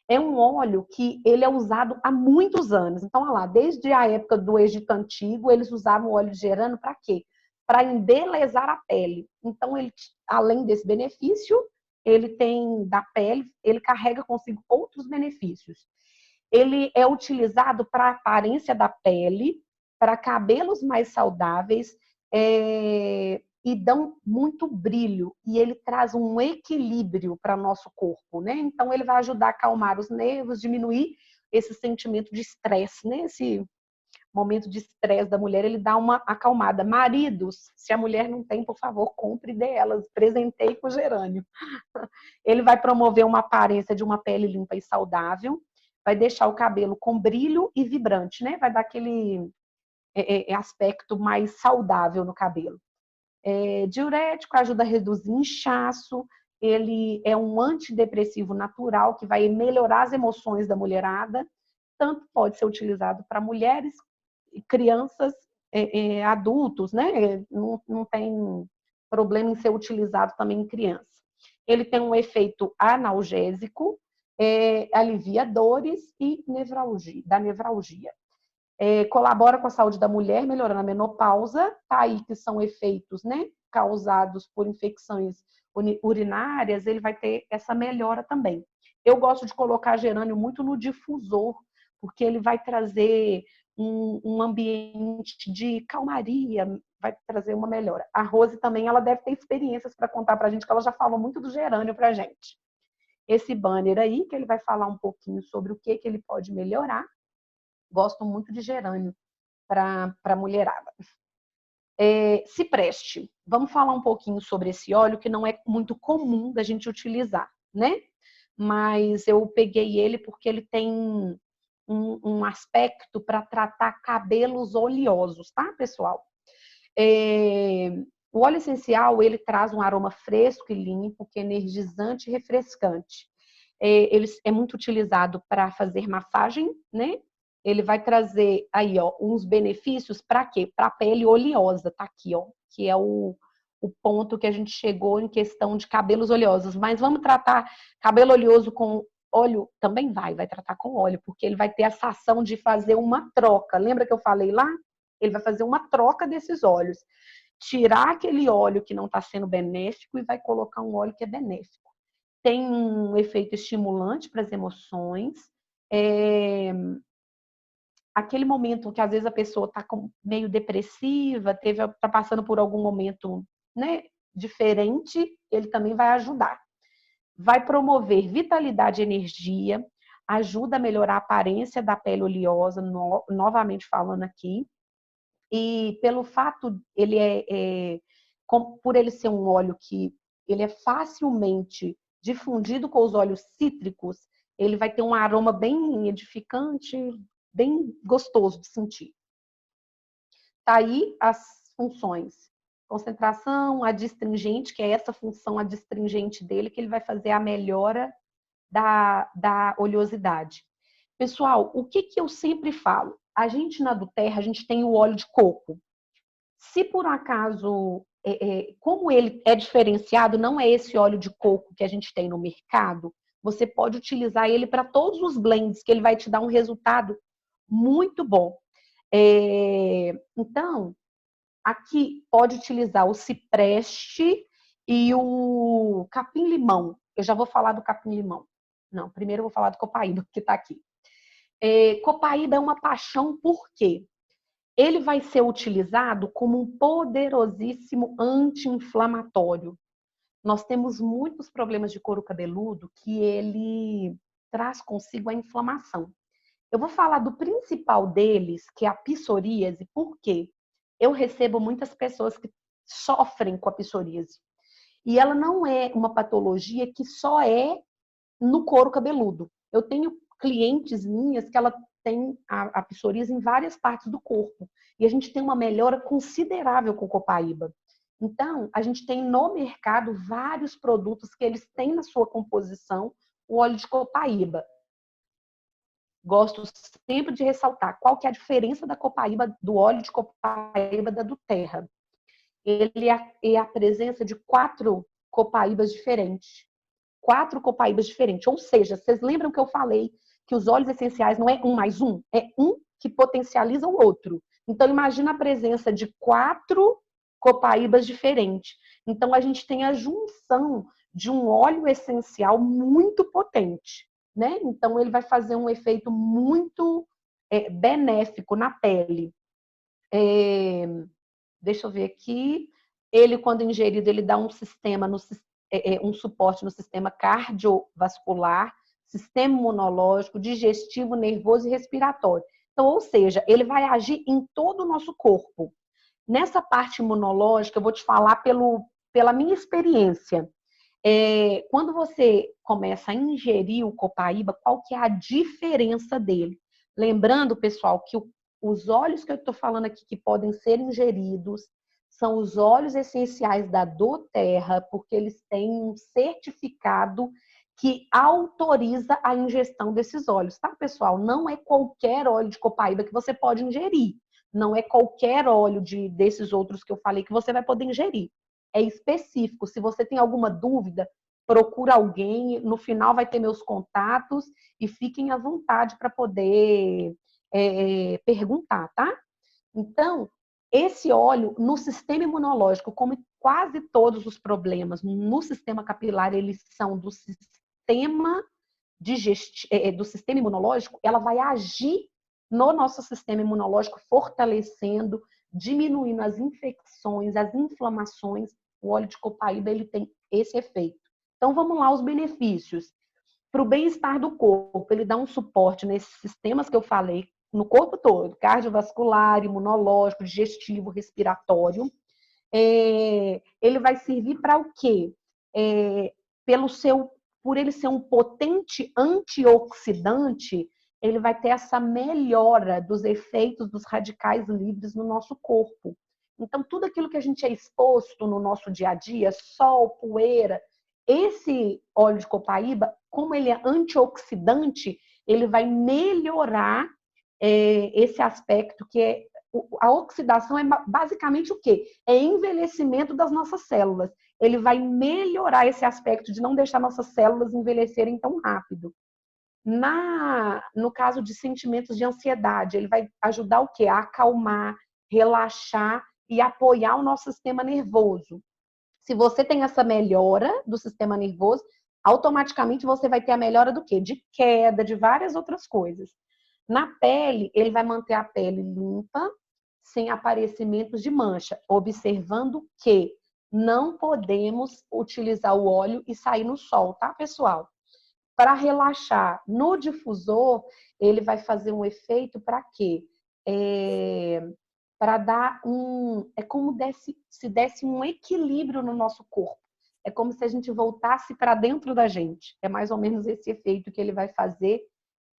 É um óleo que ele é usado há muitos anos. Então, olha lá, desde a época do Egito Antigo, eles usavam o óleo de gerânio para quê? Para embelezar a pele. Então, ele, além desse benefício, ele tem da pele, ele carrega consigo outros benefícios. Ele é utilizado para a aparência da pele, para cabelos mais saudáveis, e dão muito brilho, e ele traz um equilíbrio para nosso corpo, né? Então, ele vai ajudar a acalmar os nervos, diminuir esse sentimento de estresse, né? Esse momento de estresse da mulher, ele dá uma acalmada. Maridos, se a mulher não tem, por favor, compre delas, presenteie com gerânio. Ele vai promover uma aparência de uma pele limpa e saudável, vai deixar o cabelo com brilho e vibrante, né? Vai dar aquele aspecto mais saudável no cabelo. Diurético, ajuda a reduzir inchaço, ele é um antidepressivo natural que vai melhorar as emoções da mulherada, tanto pode ser utilizado para mulheres, crianças, adultos, né? Não tem problema em ser utilizado também em criança. Ele tem um efeito analgésico, alivia dores e nevralgia. Colabora com a saúde da mulher, melhorando a menopausa, tá aí que são efeitos, né, causados por infecções urinárias, ele vai ter essa melhora também. Eu gosto de colocar gerânio muito no difusor, porque ele vai trazer um ambiente de calmaria, vai trazer uma melhora. A Rose também, ela deve ter experiências para contar para a gente, que ela já falou muito do gerânio para a gente. Esse banner aí, que ele vai falar um pouquinho sobre o que ele pode melhorar. Gosto muito de gerânio para mulherada. Cipreste. Vamos falar um pouquinho sobre esse óleo, que não é muito comum da gente utilizar, né? Mas eu peguei ele porque ele tem um aspecto para tratar cabelos oleosos, tá, pessoal? O óleo essencial, ele traz um aroma fresco e limpo, que é energizante e refrescante. Ele é muito utilizado para fazer massagem, né? Ele vai trazer aí, ó, uns benefícios para quê? Para a pele oleosa, tá aqui, ó, que é o ponto que a gente chegou em questão de cabelos oleosos. Mas vamos tratar cabelo oleoso com óleo? Também vai tratar com óleo, porque ele vai ter essa ação de fazer uma troca. Lembra que eu falei lá? Ele vai fazer uma troca desses óleos. Tirar aquele óleo que não está sendo benéfico e vai colocar um óleo que é benéfico. Tem um efeito estimulante para as emoções. Aquele momento que às vezes a pessoa está meio depressiva, está passando por algum momento, né, diferente, ele também vai ajudar. Vai promover vitalidade e energia, ajuda a melhorar a aparência da pele oleosa, novamente falando aqui. E pelo fato, por ele ser um óleo que ele é facilmente difundido com os óleos cítricos, ele vai ter um aroma bem edificante, bem gostoso de sentir. Tá aí as funções. Concentração, adstringente, que é essa função adstringente dele, que ele vai fazer a melhora da oleosidade. Pessoal, o que eu sempre falo? A gente na Doterra, a gente tem o óleo de coco. Se por acaso, como ele é diferenciado, não é esse óleo de coco que a gente tem no mercado, você pode utilizar ele para todos os blends, que ele vai te dar um resultado muito bom. Então, aqui pode utilizar o cipreste e o capim-limão. Eu já vou falar do capim-limão. Não, primeiro eu vou falar do copaíba, que está aqui. Copaíba é uma paixão, por quê? Ele vai ser utilizado como um poderosíssimo anti-inflamatório. Nós temos muitos problemas de couro cabeludo que ele traz consigo a inflamação. Eu vou falar do principal deles, que é a psoríase, por quê? Eu recebo muitas pessoas que sofrem com a psoríase. E ela não é uma patologia que só é no couro cabeludo. Eu tenho clientes minhas que ela tem a psoríase em várias partes do corpo. E a gente tem uma melhora considerável com o copaíba. Então, a gente tem no mercado vários produtos que eles têm na sua composição o óleo de copaíba. Gosto sempre de ressaltar qual que é a diferença da copaíba, do óleo de copaíba da Doterra. Ele é a presença de 4 copaíbas diferentes. 4 copaíbas diferentes. Ou seja, vocês lembram que eu falei que os óleos essenciais não é um mais um? É um que potencializa o outro. Então, imagina a presença de 4 copaíbas diferentes. Então, a gente tem a junção de um óleo essencial muito potente, né? Então, ele vai fazer um efeito muito benéfico na pele. Deixa eu ver aqui. Ele, quando ingerido, ele dá um suporte no sistema cardiovascular, sistema imunológico, digestivo, nervoso e respiratório. Então, ou seja, ele vai agir em todo o nosso corpo. Nessa parte imunológica, eu vou te falar pela minha experiência. Quando você começa a ingerir o copaíba, qual que é a diferença dele? Lembrando, pessoal, que os óleos que eu estou falando aqui que podem ser ingeridos são os óleos essenciais da Doterra, porque eles têm um certificado que autoriza a ingestão desses óleos, tá, pessoal? Não é qualquer óleo de copaíba que você pode ingerir. Não é qualquer óleo desses outros que eu falei que você vai poder ingerir. É específico. Se você tem alguma dúvida, procura alguém. No final vai ter meus contatos e fiquem à vontade para poder perguntar, tá? Então, esse óleo, no sistema imunológico, como quase todos os problemas no sistema capilar, eles são do sistema imunológico, ela vai agir no nosso sistema imunológico, fortalecendo, diminuindo as infecções, as inflamações. O óleo de copaíba ele tem esse efeito. Então, vamos lá, os benefícios. Para o bem-estar do corpo, ele dá um suporte nesses sistemas que eu falei, no corpo todo, cardiovascular, imunológico, digestivo, respiratório. Ele vai servir para o quê? Por ele ser um potente antioxidante, ele vai ter essa melhora dos efeitos dos radicais livres no nosso corpo. Então, tudo aquilo que a gente é exposto no nosso dia a dia, sol, poeira, esse óleo de copaíba, como ele é antioxidante, ele vai melhorar esse aspecto que é a oxidação é basicamente o quê? É envelhecimento das nossas células. Ele vai melhorar esse aspecto de não deixar nossas células envelhecerem tão rápido. No caso de sentimentos de ansiedade, ele vai ajudar o quê? A acalmar, relaxar e apoiar o nosso sistema nervoso. Se você tem essa melhora do sistema nervoso, automaticamente você vai ter a melhora do quê? De queda, de várias outras coisas. Na pele, ele vai manter a pele limpa, sem aparecimentos de mancha, observando que não podemos utilizar o óleo e sair no sol, tá, pessoal? Para relaxar no difusor, ele vai fazer um efeito para quê? Para dar é como se desse um equilíbrio no nosso corpo. É como se a gente voltasse para dentro da gente. É mais ou menos esse efeito que ele vai fazer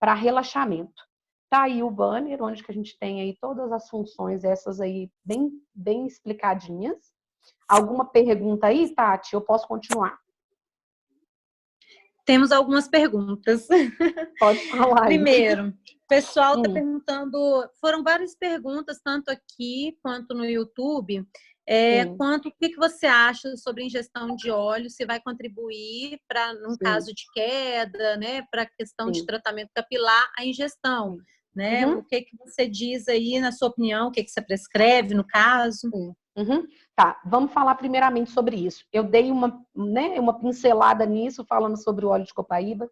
para relaxamento. Tá aí o banner, onde que a gente tem aí todas as funções, essas aí bem, bem explicadinhas. Alguma pergunta aí, Tati? Eu posso continuar? Temos algumas perguntas. Pode falar. Primeiro, o pessoal está perguntando, foram várias perguntas, tanto aqui quanto no YouTube, quanto o que você acha sobre ingestão de óleo, se vai contribuir para, num caso de queda, né, para a questão de tratamento capilar, a ingestão. Né? O que você diz aí, na sua opinião, o que você prescreve no caso? Tá, vamos falar primeiramente sobre isso. Eu dei uma pincelada nisso, falando sobre o óleo de copaíba.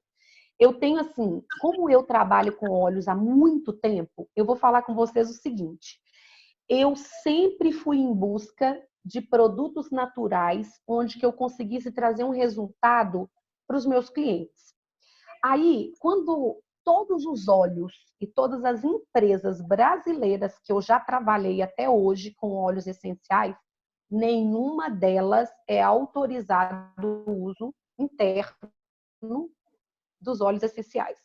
Eu tenho, assim, como eu trabalho com óleos há muito tempo, eu vou falar com vocês o seguinte. Eu sempre fui em busca de produtos naturais, onde que eu conseguisse trazer um resultado para os meus clientes. Aí, quando todos os óleos e todas as empresas brasileiras que eu já trabalhei até hoje com óleos essenciais, nenhuma delas é autorizado o uso interno dos óleos essenciais.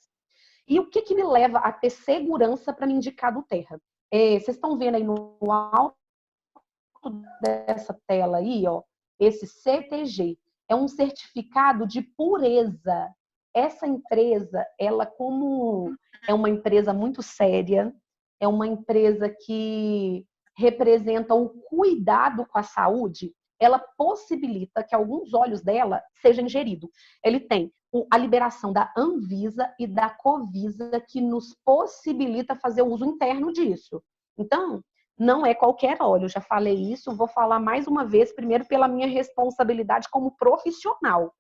E o que me leva a ter segurança para me indicar do Terra? Vocês estão vendo aí no alto dessa tela aí, ó, esse CTG. É um certificado de pureza. Essa empresa, ela como é uma empresa muito séria, é uma empresa que representa o cuidado com a saúde, ela possibilita que alguns óleos dela sejam ingeridos. Ele tem a liberação da Anvisa e da Covisa, que nos possibilita fazer o uso interno disso. Então, não é qualquer óleo, já falei isso, vou falar mais uma vez, primeiro pela minha responsabilidade como profissional.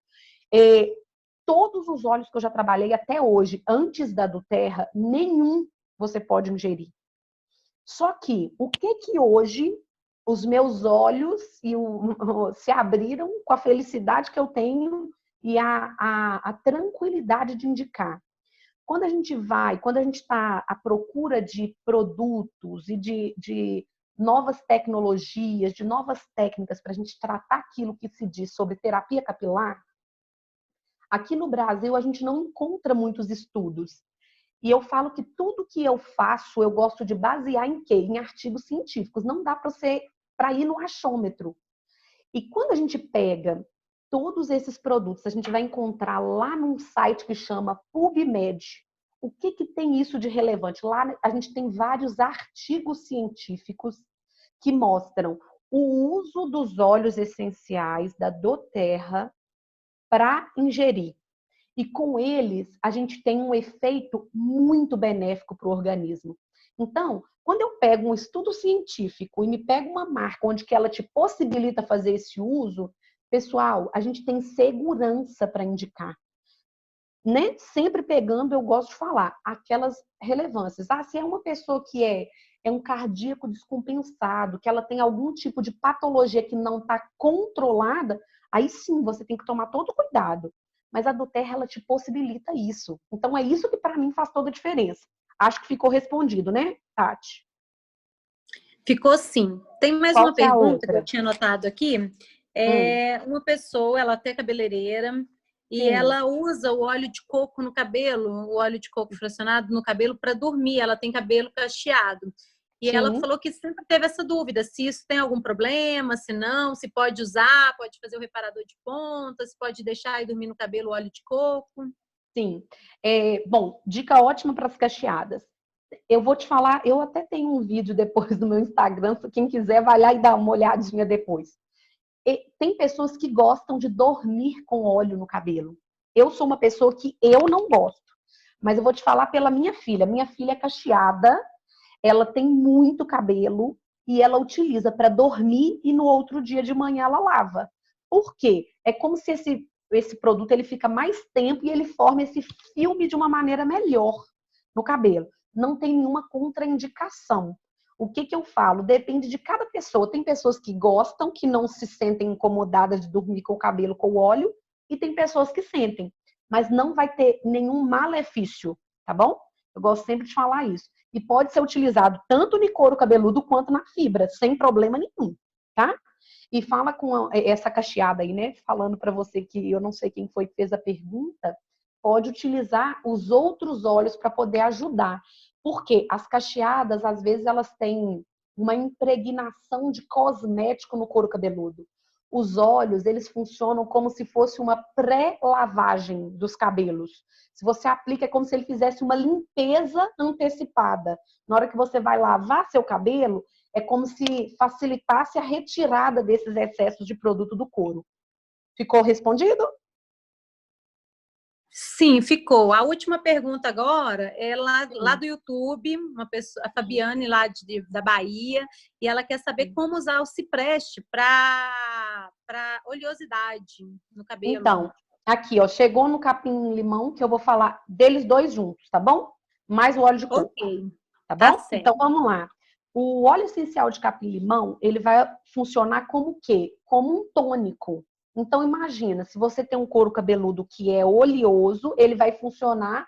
Todos os óleos que eu já trabalhei até hoje, antes da doTERRA, nenhum você pode ingerir. Só que, o que hoje os meus olhos se abriram com a felicidade que eu tenho e a tranquilidade de indicar? Quando a gente está à procura de produtos e de novas tecnologias, de novas técnicas para a gente tratar aquilo que se diz sobre terapia capilar, aqui no Brasil a gente não encontra muitos estudos. E eu falo que tudo que eu faço, eu gosto de basear em quê? Em artigos científicos. Não dá para ir no achômetro. E quando a gente pega todos esses produtos, a gente vai encontrar lá num site que chama PubMed. O que tem isso de relevante? Lá a gente tem vários artigos científicos que mostram o uso dos óleos essenciais da doTERRA para ingerir. E com eles, a gente tem um efeito muito benéfico para o organismo. Então, quando eu pego um estudo científico e me pego uma marca onde que ela te possibilita fazer esse uso, pessoal, a gente tem segurança para indicar. Nem sempre pegando, eu gosto de falar, aquelas relevâncias. Se é uma pessoa que é um cardíaco descompensado, que ela tem algum tipo de patologia que não está controlada, aí sim você tem que tomar todo o cuidado. Mas a doTERRA, ela te possibilita isso. Então é isso que para mim faz toda a diferença. Acho que ficou respondido, né, Tati? Ficou sim. Tem mais Qual uma que é a pergunta que eu outra? tinha anotado aqui. Uma pessoa, ela até cabeleireira, e Sim. ela usa o óleo de coco no cabelo, o óleo de coco fracionado no cabelo para dormir. Ela tem cabelo cacheado. E ela Sim. falou que sempre teve essa dúvida, se isso tem algum problema, se não, se pode usar, pode fazer o reparador de pontas, se pode deixar e dormir no cabelo o óleo de coco. Sim. Bom, dica ótima para as cacheadas. Eu vou te falar, eu até tenho um vídeo depois no meu Instagram, se quem quiser vai lá e dá uma olhadinha depois. Tem pessoas que gostam de dormir com óleo no cabelo. Eu sou uma pessoa que eu não gosto. Mas eu vou te falar pela minha filha. Minha filha é cacheada, ela tem muito cabelo e ela utiliza para dormir e no outro dia de manhã ela lava. Por quê? É como se esse produto ele fica mais tempo e ele forma esse filme de uma maneira melhor no cabelo. Não tem nenhuma contraindicação. O que eu falo? Depende de cada pessoa. Tem pessoas que gostam, que não se sentem incomodadas de dormir com o cabelo com óleo, e tem pessoas que sentem, mas não vai ter nenhum malefício, tá bom? Eu gosto sempre de falar isso. E pode ser utilizado tanto no couro cabeludo quanto na fibra, sem problema nenhum, tá? E fala com essa cacheada aí, né? Falando para você que eu não sei quem foi que fez a pergunta, pode utilizar os outros óleos para poder ajudar. Porque as cacheadas, às vezes, elas têm uma impregnação de cosmético no couro cabeludo. Os óleos, eles funcionam como se fosse uma pré-lavagem dos cabelos. Se você aplica, é como se ele fizesse uma limpeza antecipada. Na hora que você vai lavar seu cabelo, é como se facilitasse a retirada desses excessos de produto do couro. Ficou respondido? Sim, ficou. A última pergunta agora é lá do YouTube, uma pessoa, a Fabiane lá da Bahia, e ela quer saber como usar o cipreste para oleosidade no cabelo. Então, aqui, ó, chegou no capim-limão que eu vou falar deles dois juntos, tá bom? Mais o óleo de coco, Ok, tá tá bom? certo. Então, vamos lá. O óleo essencial de capim-limão, ele vai funcionar como o quê? Como um tônico. Então, imagina, se você tem um couro cabeludo que é oleoso, ele vai funcionar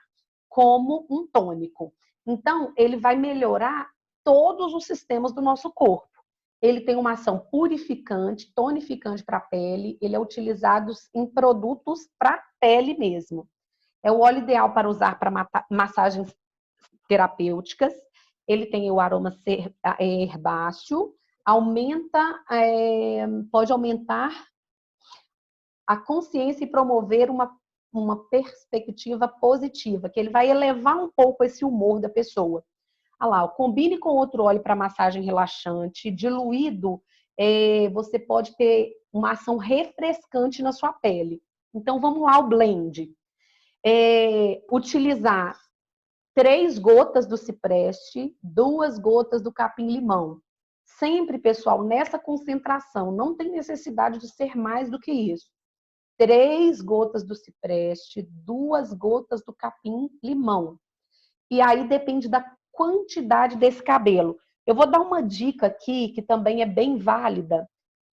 como um tônico. Então, ele vai melhorar todos os sistemas do nosso corpo. Ele tem uma ação purificante, tonificante para a pele. Ele é utilizado em produtos para pele mesmo. É o óleo ideal para usar para massagens terapêuticas. Ele tem o aroma herbáceo, pode aumentar a consciência e promover uma perspectiva positiva, que ele vai elevar um pouco esse humor da pessoa. Ah lá, combine com outro óleo para massagem relaxante, diluído, você pode ter uma ação refrescante na sua pele. Então, vamos lá, o blend. Utilizar 3 gotas do cipreste, 2 gotas do capim-limão. Sempre, pessoal, nessa concentração, não tem necessidade de ser mais do que isso. 3 gotas do cipreste, 2 gotas do capim-limão. E aí depende da quantidade desse cabelo. Eu vou dar uma dica aqui que também é bem válida.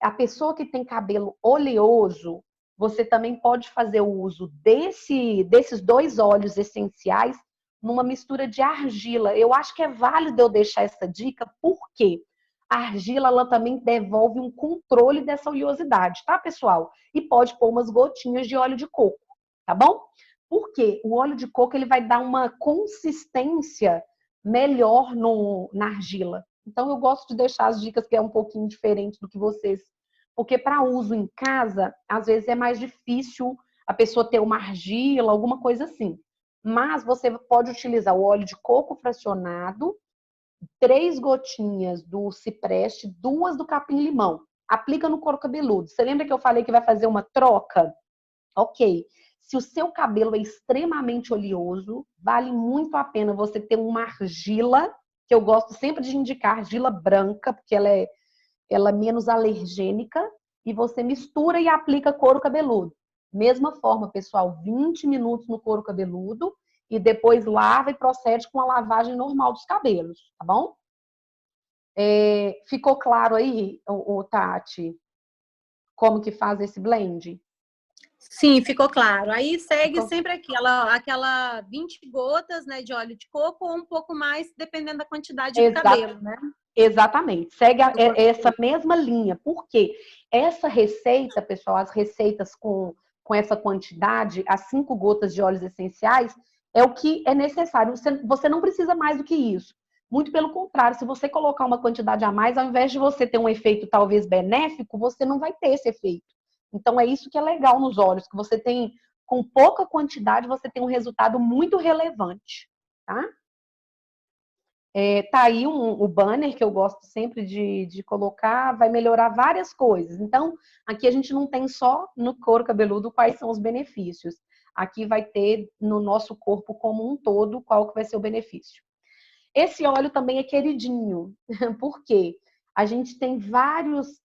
A pessoa que tem cabelo oleoso, você também pode fazer o uso desses 2 óleos essenciais numa mistura de argila. Eu acho que é válido eu deixar essa dica, porque a argila ela também devolve um controle dessa oleosidade, tá, pessoal? E pode pôr umas gotinhas de óleo de coco, tá bom? Porque o óleo de coco ele vai dar uma consistência melhor na argila. Então, eu gosto de deixar as dicas que é um pouquinho diferente do que vocês. Porque para uso em casa, às vezes é mais difícil a pessoa ter uma argila, alguma coisa assim. Mas você pode utilizar o óleo de coco fracionado, 3 gotinhas do cipreste, 2 do capim-limão. Aplica no couro cabeludo. Você lembra que eu falei que vai fazer uma troca? Ok. Se o seu cabelo é extremamente oleoso, vale muito a pena você ter uma argila, que eu gosto sempre de indicar, argila branca, porque ela é menos alergênica, e você mistura e aplica couro cabeludo. Mesma forma, pessoal, 20 minutos no couro cabeludo, e depois lava e procede com a lavagem normal dos cabelos, tá bom? Ficou claro aí, o Tati, como que faz esse blend? Sim, ficou claro. Aí segue sempre aquela 20 gotas, né, de óleo de coco ou um pouco mais, dependendo da quantidade do cabelo, né? Exatamente. Segue essa mesma linha. Por quê? Essa receita, pessoal, as receitas com essa quantidade, as 5 gotas de óleos essenciais, é o que é necessário. Você não precisa mais do que isso. Muito pelo contrário, se você colocar uma quantidade a mais, ao invés de você ter um efeito talvez benéfico, você não vai ter esse efeito. Então, é isso que é legal nos óleos, que você tem, com pouca quantidade, você tem um resultado muito relevante, tá? Tá aí o banner que eu gosto sempre de colocar, vai melhorar várias coisas. Então, aqui a gente não tem só no couro cabeludo quais são os benefícios. Aqui vai ter no nosso corpo como um todo qual que vai ser o benefício. Esse óleo também é queridinho. Por quê? A gente tem vários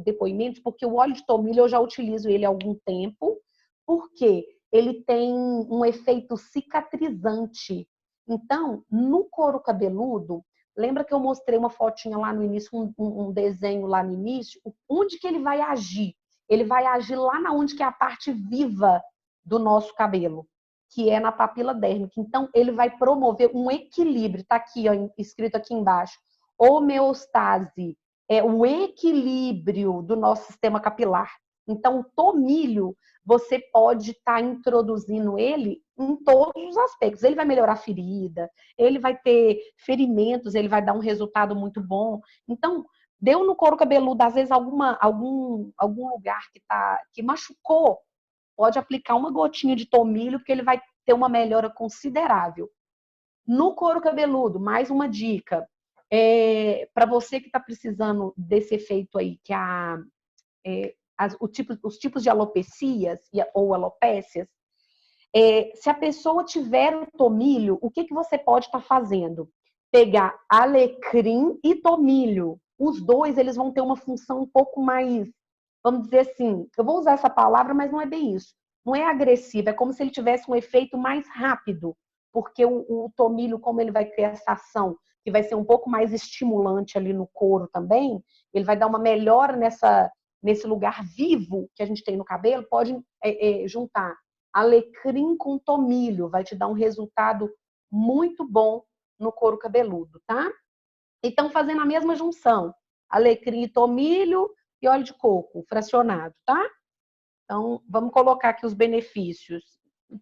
depoimentos, porque o óleo de tomilho eu já utilizo ele há algum tempo, porque ele tem um efeito cicatrizante. Então, no couro cabeludo, lembra que eu mostrei uma fotinha lá no início, um desenho lá no início? Onde que ele vai agir? Ele vai agir lá na onde que é a parte viva do nosso cabelo, que é na papila dérmica. Então, ele vai promover um equilíbrio. Está aqui, ó, escrito aqui embaixo. Homeostase é o equilíbrio do nosso sistema capilar. Então, o tomilho, você pode estar introduzindo ele em todos os aspectos. Ele vai melhorar a ferida, ele vai ter ferimentos, ele vai dar um resultado muito bom. Então, deu no couro cabeludo, às vezes algum lugar que machucou, pode aplicar uma gotinha de tomilho, porque ele vai ter uma melhora considerável. No couro cabeludo, mais uma dica. Para você que está precisando desse efeito aí, que os tipos de alopecias ou alopécias, se a pessoa tiver o tomilho, o que você pode estar fazendo? Pegar alecrim e tomilho. Os dois, eles vão ter uma função um pouco mais, vamos dizer assim, eu vou usar essa palavra, mas não é bem isso. Não é agressivo, é como se ele tivesse um efeito mais rápido, porque o tomilho, como ele vai ter essa ação, que vai ser um pouco mais estimulante ali no couro também, ele vai dar uma melhora nesse lugar vivo que a gente tem no cabelo, pode juntar alecrim com tomilho, vai te dar um resultado muito bom no couro cabeludo, tá? Então, fazendo a mesma junção, alecrim e tomilho e óleo de coco fracionado, tá? Então, vamos colocar aqui os benefícios.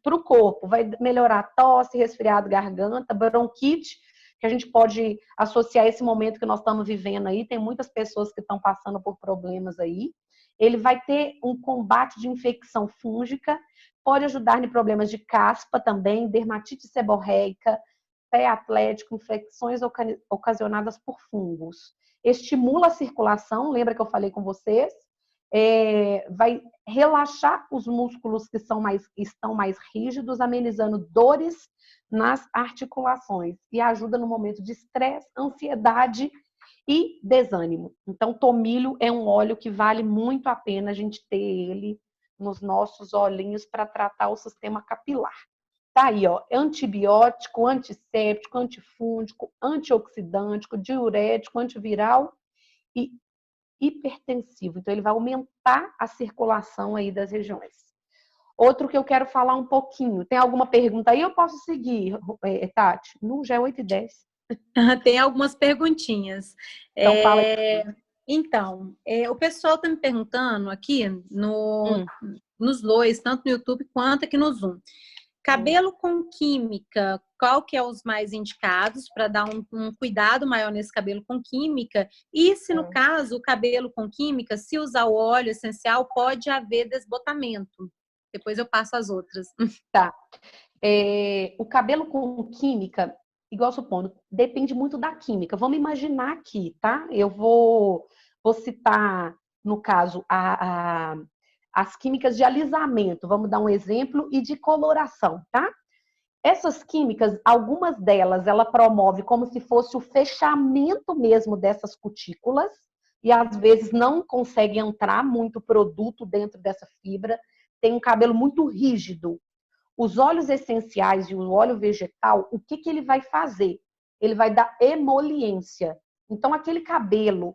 Para o corpo, vai melhorar tosse, resfriado, garganta, bronquite, que a gente pode associar esse momento que nós estamos vivendo aí. Tem muitas pessoas que estão passando por problemas aí. Ele vai ter um combate de infecção fúngica, pode ajudar em problemas de caspa também, dermatite seborreica, pé atlético, infecções ocasionadas por fungos. Estimula a circulação, lembra que eu falei com vocês? Vai relaxar os músculos que estão mais rígidos, amenizando dores nas articulações e ajuda no momento de estresse, ansiedade e desânimo. Então, tomilho é um óleo que vale muito a pena a gente ter ele nos nossos olhinhos para tratar o sistema capilar. Tá aí, ó, antibiótico, antisséptico, antifúngico, antioxidântico, diurético, antiviral e hipertensivo. Então, ele vai aumentar a circulação aí das regiões. Outro que eu quero falar um pouquinho. Tem alguma pergunta aí? Eu posso seguir, Tati? Não, já é 8h10. Tem algumas perguntinhas. Então, fala aí. Então, o pessoal está me perguntando aqui nos dois, tanto no YouTube quanto aqui no Zoom. Cabelo com química, qual que é os mais indicados para dar um cuidado maior nesse cabelo com química? E se no caso, o cabelo com química, se usar o óleo essencial, pode haver desbotamento? Depois eu passo as outras. Tá. O cabelo com química, igual supondo, depende muito da química. Vamos imaginar aqui, tá? Eu vou citar, no caso, as químicas de alisamento, vamos dar um exemplo, e de coloração, tá? Essas químicas, algumas delas, ela promove como se fosse o fechamento mesmo dessas cutículas, e às vezes não consegue entrar muito produto dentro dessa fibra, tem um cabelo muito rígido. Os óleos essenciais e o óleo vegetal, o que ele vai fazer? Ele vai dar emoliência. Então, aquele cabelo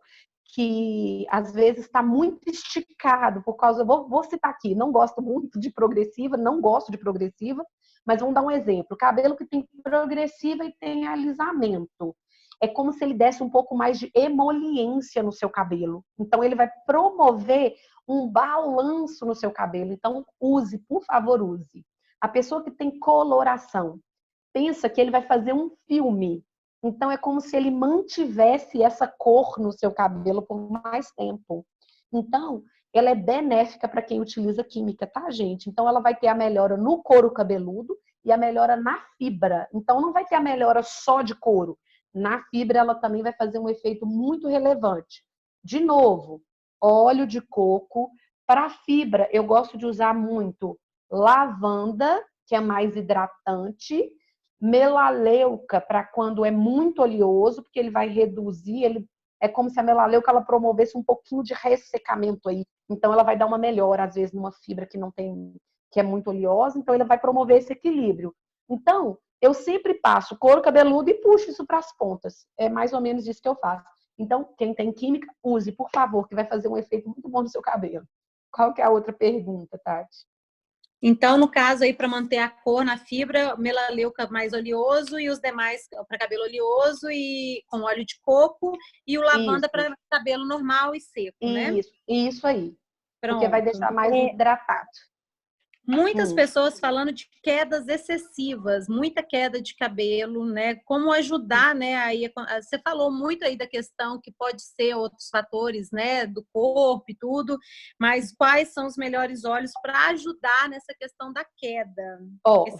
que às vezes está muito esticado por causa. Vou citar aqui, não gosto muito de progressiva, não gosto de progressiva, mas vamos dar um exemplo. Cabelo que tem progressiva e tem alisamento. É como se ele desse um pouco mais de emoliência no seu cabelo. Então, ele vai promover um balanço no seu cabelo. Então, use, por favor, use. A pessoa que tem coloração, pensa que ele vai fazer um filme. Então, é como se ele mantivesse essa cor no seu cabelo por mais tempo. Então, ela é benéfica para quem utiliza química, tá, gente? Então, ela vai ter a melhora no couro cabeludo e a melhora na fibra. Então, não vai ter a melhora só de couro. Na fibra, ela também vai fazer um efeito muito relevante. De novo, óleo de coco. Para fibra, eu gosto de usar muito lavanda, que é mais hidratante, melaleuca, para quando é muito oleoso, porque ele vai reduzir, é como se a melaleuca ela promovesse um pouquinho de ressecamento aí. Então, ela vai dar uma melhora, às vezes, numa fibra que é muito oleosa, então ele vai promover esse equilíbrio. Então, eu sempre passo couro cabeludo e puxo isso para as pontas. É mais ou menos isso que eu faço. Então, quem tem química, use, por favor, que vai fazer um efeito muito bom no seu cabelo. Qual que é a outra pergunta, Tati? Então, no caso aí, para manter a cor na fibra, melaleuca mais oleoso e os demais para cabelo oleoso e com óleo de coco e o lavanda para cabelo normal e seco, né? Isso aí. Pronto. Porque vai deixar mais hidratado. Muitas pessoas falando de quedas excessivas, muita queda de cabelo, né? Como ajudar, né? Aí você falou muito aí da questão que pode ser outros fatores, né? Do corpo e tudo, mas quais são os melhores óleos para ajudar nessa questão da queda?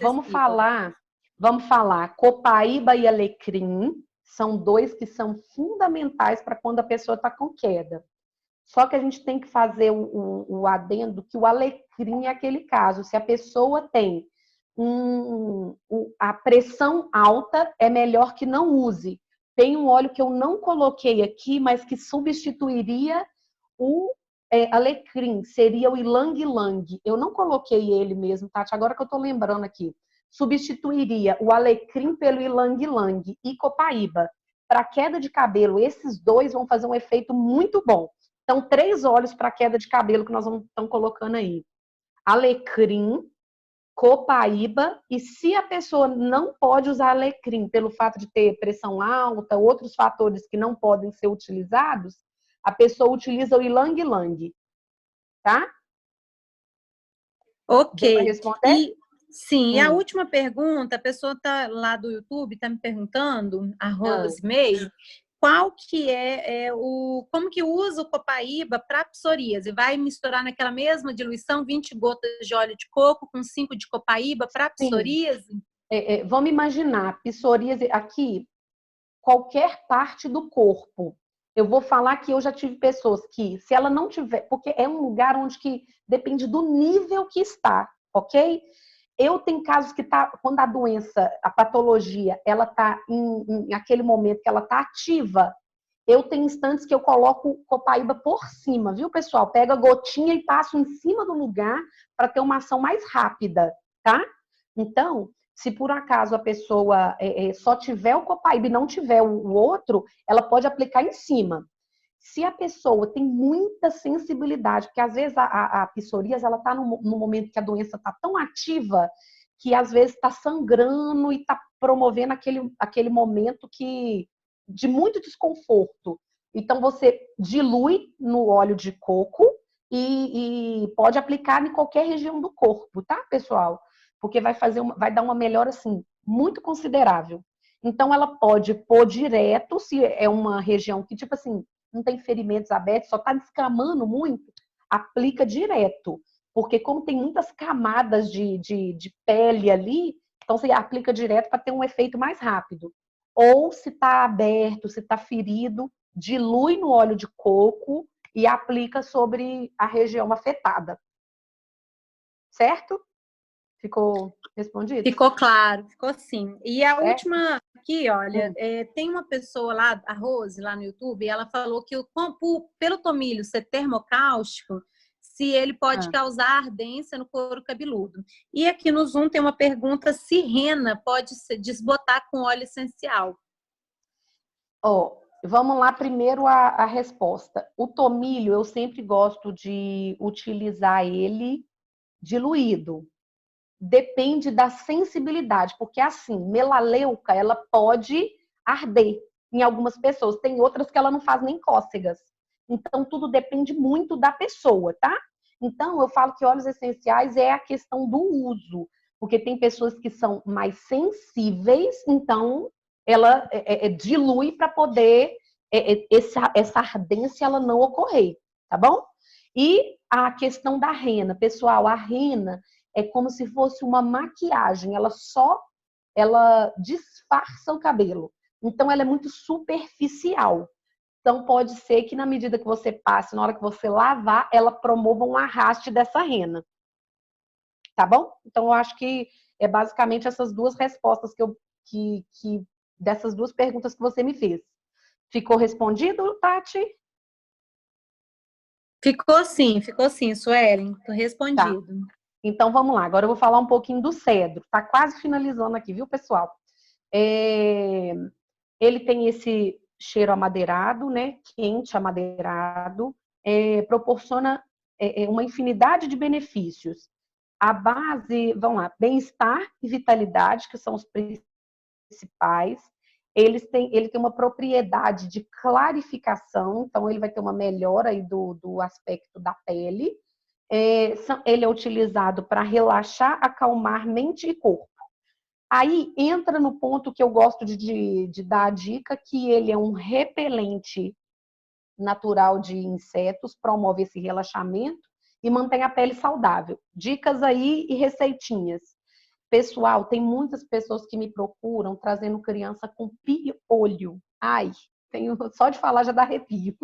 Vamos falar. Copaíba e alecrim são dois que são fundamentais para quando a pessoa está com queda. Só que a gente tem que fazer o adendo que o alecrim é aquele caso. Se a pessoa tem a pressão alta, é melhor que não use. Tem um óleo que eu não coloquei aqui, mas que substituiria o alecrim. Seria o ilang-ilang. Eu não coloquei ele mesmo, Tati, agora que eu estou lembrando aqui. Substituiria o alecrim pelo ilang-ilang e copaíba. Para queda de cabelo, esses dois vão fazer um efeito muito bom. Então, 3 óleos para queda de cabelo que nós estamos colocando aí. Alecrim, copaíba, e se a pessoa não pode usar alecrim pelo fato de ter pressão alta, outros fatores que não podem ser utilizados, a pessoa utiliza o ilang-ilang, tá? Ok. Sim, e a última pergunta, a pessoa tá lá do YouTube, está me perguntando, a Rosemary, qual que como que usa o copaíba para psoríase? Vai misturar naquela mesma diluição 20 gotas de óleo de coco com 5 de copaíba para psoríase? Vamos imaginar, psoríase aqui, qualquer parte do corpo. Eu vou falar que eu já tive pessoas que, se ela não tiver, porque é um lugar onde que depende do nível que está, ok? Eu tenho casos que quando a doença, a patologia, ela está em aquele momento que ela está ativa, eu tenho instantes que eu coloco copaíba por cima, viu, pessoal? Pega a gotinha e passo em cima do lugar para ter uma ação mais rápida, tá? Então, se por acaso a pessoa só tiver o copaíba e não tiver o outro, ela pode aplicar em cima. Se a pessoa tem muita sensibilidade, porque às vezes a psoríase ela está no momento que a doença está tão ativa que às vezes está sangrando e está promovendo aquele momento de muito desconforto. Então você dilui no óleo de coco e pode aplicar em qualquer região do corpo, tá, pessoal? Porque vai dar uma melhora assim muito considerável. Então ela pode pôr direto, se é uma região que tipo assim não tem ferimentos abertos, só está descamando muito, aplica direto. Porque como tem muitas camadas de pele ali, então você aplica direto para ter um efeito mais rápido. Ou se está aberto, se está ferido, dilui no óleo de coco e aplica sobre a região afetada. Certo? Ficou respondido? Ficou claro, ficou sim. E a última aqui, olha, tem uma pessoa lá, a Rose, lá no YouTube, ela falou que pelo tomilho ser termocáustico, se ele pode causar ardência no couro cabeludo. E aqui no Zoom tem uma pergunta se rena pode se desbotar com óleo essencial. Vamos lá, primeiro a resposta. O tomilho, eu sempre gosto de utilizar ele diluído. Depende da sensibilidade, porque assim, melaleuca, ela pode arder em algumas pessoas. Tem outras que ela não faz nem cócegas. Então, tudo depende muito da pessoa, tá? Então, eu falo que óleos essenciais é a questão do uso, porque tem pessoas que são mais sensíveis, então ela dilui para poder essa ardência ela não ocorrer, tá bom? E a questão da rena, pessoal, a rena é como se fosse uma maquiagem, ela disfarça o cabelo. Então ela é muito superficial. Então pode ser que na medida que você passe, na hora que você lavar, ela promova um arraste dessa rena. Tá bom? Então eu acho que é basicamente essas duas respostas dessas duas perguntas que você me fez. Ficou respondido, Tati? Ficou sim, Suelen. Tô respondido. Tá. Então vamos lá. Agora eu vou falar um pouquinho do cedro. Tá quase finalizando aqui, viu, pessoal? Ele tem esse cheiro amadeirado, né? Quente, amadeirado, proporciona uma infinidade de benefícios. A base, vamos lá, bem-estar e vitalidade, que são os principais. Ele tem uma propriedade de clarificação, então ele vai ter uma melhora aí do aspecto da pele. Ele é utilizado para relaxar, acalmar mente e corpo. Aí entra no ponto que eu gosto de dar a dica, que ele é um repelente natural de insetos, promove esse relaxamento e mantém a pele saudável. Dicas aí e receitinhas. Pessoal, tem muitas pessoas que me procuram trazendo criança com piolho. Ai, só de falar já dá arrepio.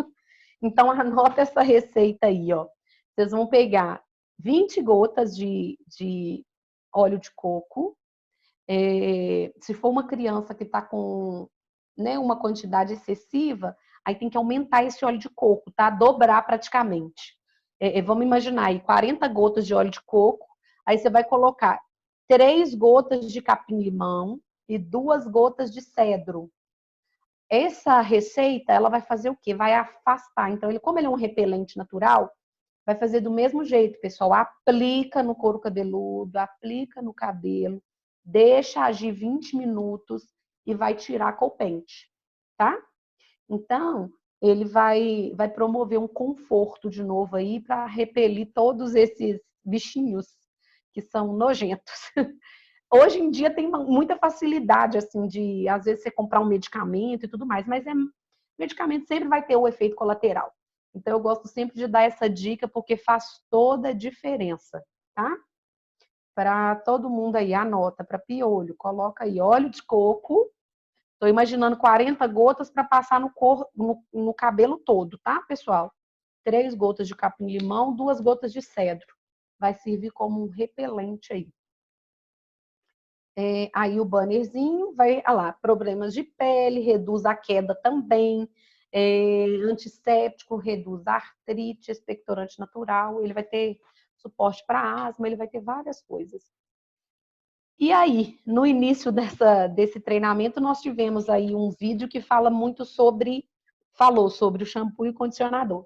Então anota essa receita aí, ó. Vocês vão pegar 20 gotas de óleo de coco. Se for uma criança que está com, né, uma quantidade excessiva, aí tem que aumentar esse óleo de coco, tá? Dobrar praticamente. Vamos imaginar aí 40 gotas de óleo de coco, aí você vai colocar 3 gotas de capim-limão e 2 gotas de cedro. Essa receita, ela vai fazer o quê? Vai afastar. Então, como ele é um repelente natural, vai fazer do mesmo jeito, pessoal. Aplica no couro cabeludo, aplica no cabelo, deixa agir 20 minutos e vai tirar com o pente, tá? Então, ele vai promover um conforto de novo aí para repelir todos esses bichinhos que são nojentos. Hoje em dia tem muita facilidade, assim, de às vezes você comprar um medicamento e tudo mais, mas medicamento sempre vai ter o efeito colateral. Então, eu gosto sempre de dar essa dica porque faz toda a diferença, tá? Para todo mundo aí, anota, para piolho, coloca aí óleo de coco. Estou imaginando 40 gotas para passar no cabelo todo, tá, pessoal? 3 gotas de capim-limão, 2 gotas de cedro. Vai servir como um repelente aí. Aí o bannerzinho vai, lá, problemas de pele, reduz a queda também, antisséptico, reduz a artrite, expectorante natural, ele vai ter suporte para asma, ele vai ter várias coisas. E aí, no início desse treinamento, nós tivemos aí um vídeo que falou sobre o shampoo e o condicionador,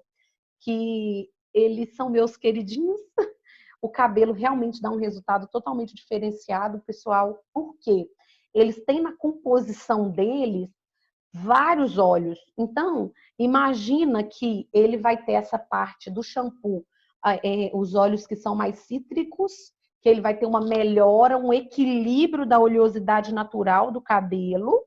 que eles são meus queridinhos. O cabelo realmente dá um resultado totalmente diferenciado, pessoal. Por quê? Eles têm na composição deles vários óleos. Então, imagina que ele vai ter essa parte do shampoo, os óleos que são mais cítricos, que ele vai ter uma melhora, um equilíbrio da oleosidade natural do cabelo.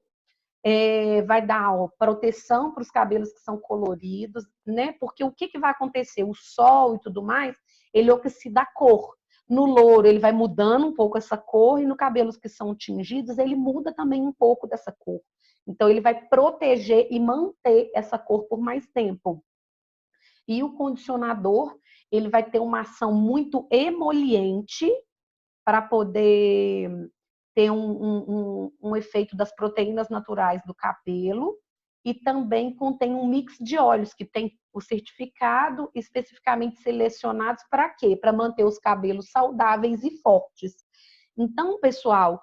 Vai dar proteção para os cabelos que são coloridos, né? Porque o que vai acontecer? O sol e tudo mais, ele oxida a cor. No louro, ele vai mudando um pouco essa cor, e no cabelos que são tingidos, ele muda também um pouco dessa cor. Então, ele vai proteger e manter essa cor por mais tempo. E o condicionador, ele vai ter uma ação muito emoliente para poder ter um efeito das proteínas naturais do cabelo, e também contém um mix de óleos que tem o certificado especificamente selecionados para quê? Para manter os cabelos saudáveis e fortes. Então, pessoal,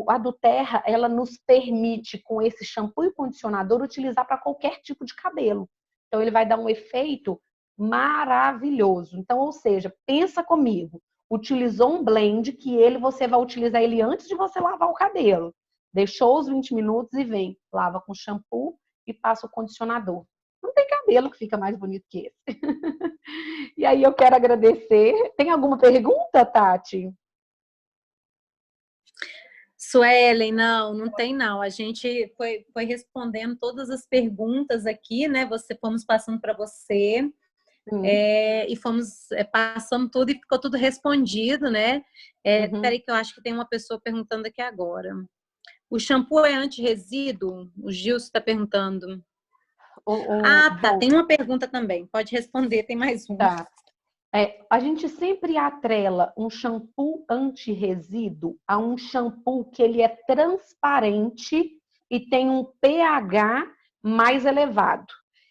a doTERRA, ela nos permite, com esse shampoo e condicionador, utilizar para qualquer tipo de cabelo. Então, ele vai dar um efeito maravilhoso. Então, ou seja, pensa comigo, utilizou um blend que você vai utilizar ele antes de você lavar o cabelo. Deixou os 20 minutos e vem, lava com shampoo e passa o condicionador. Não tem cabelo que fica mais bonito que esse. E aí eu quero agradecer. Tem alguma pergunta, Tati? Suelen, não tem não. A gente foi respondendo todas as perguntas aqui, né? Fomos passando para você. E fomos passando tudo e ficou tudo respondido, né? Peraí que eu acho que tem uma pessoa perguntando aqui agora. O shampoo é anti-resíduo? O Gilson está perguntando. Tá. Bom, tem uma pergunta também. Pode responder, tem mais uma. Tá. A gente sempre atrela um shampoo anti-resíduo a um shampoo que ele é transparente e tem um pH mais elevado.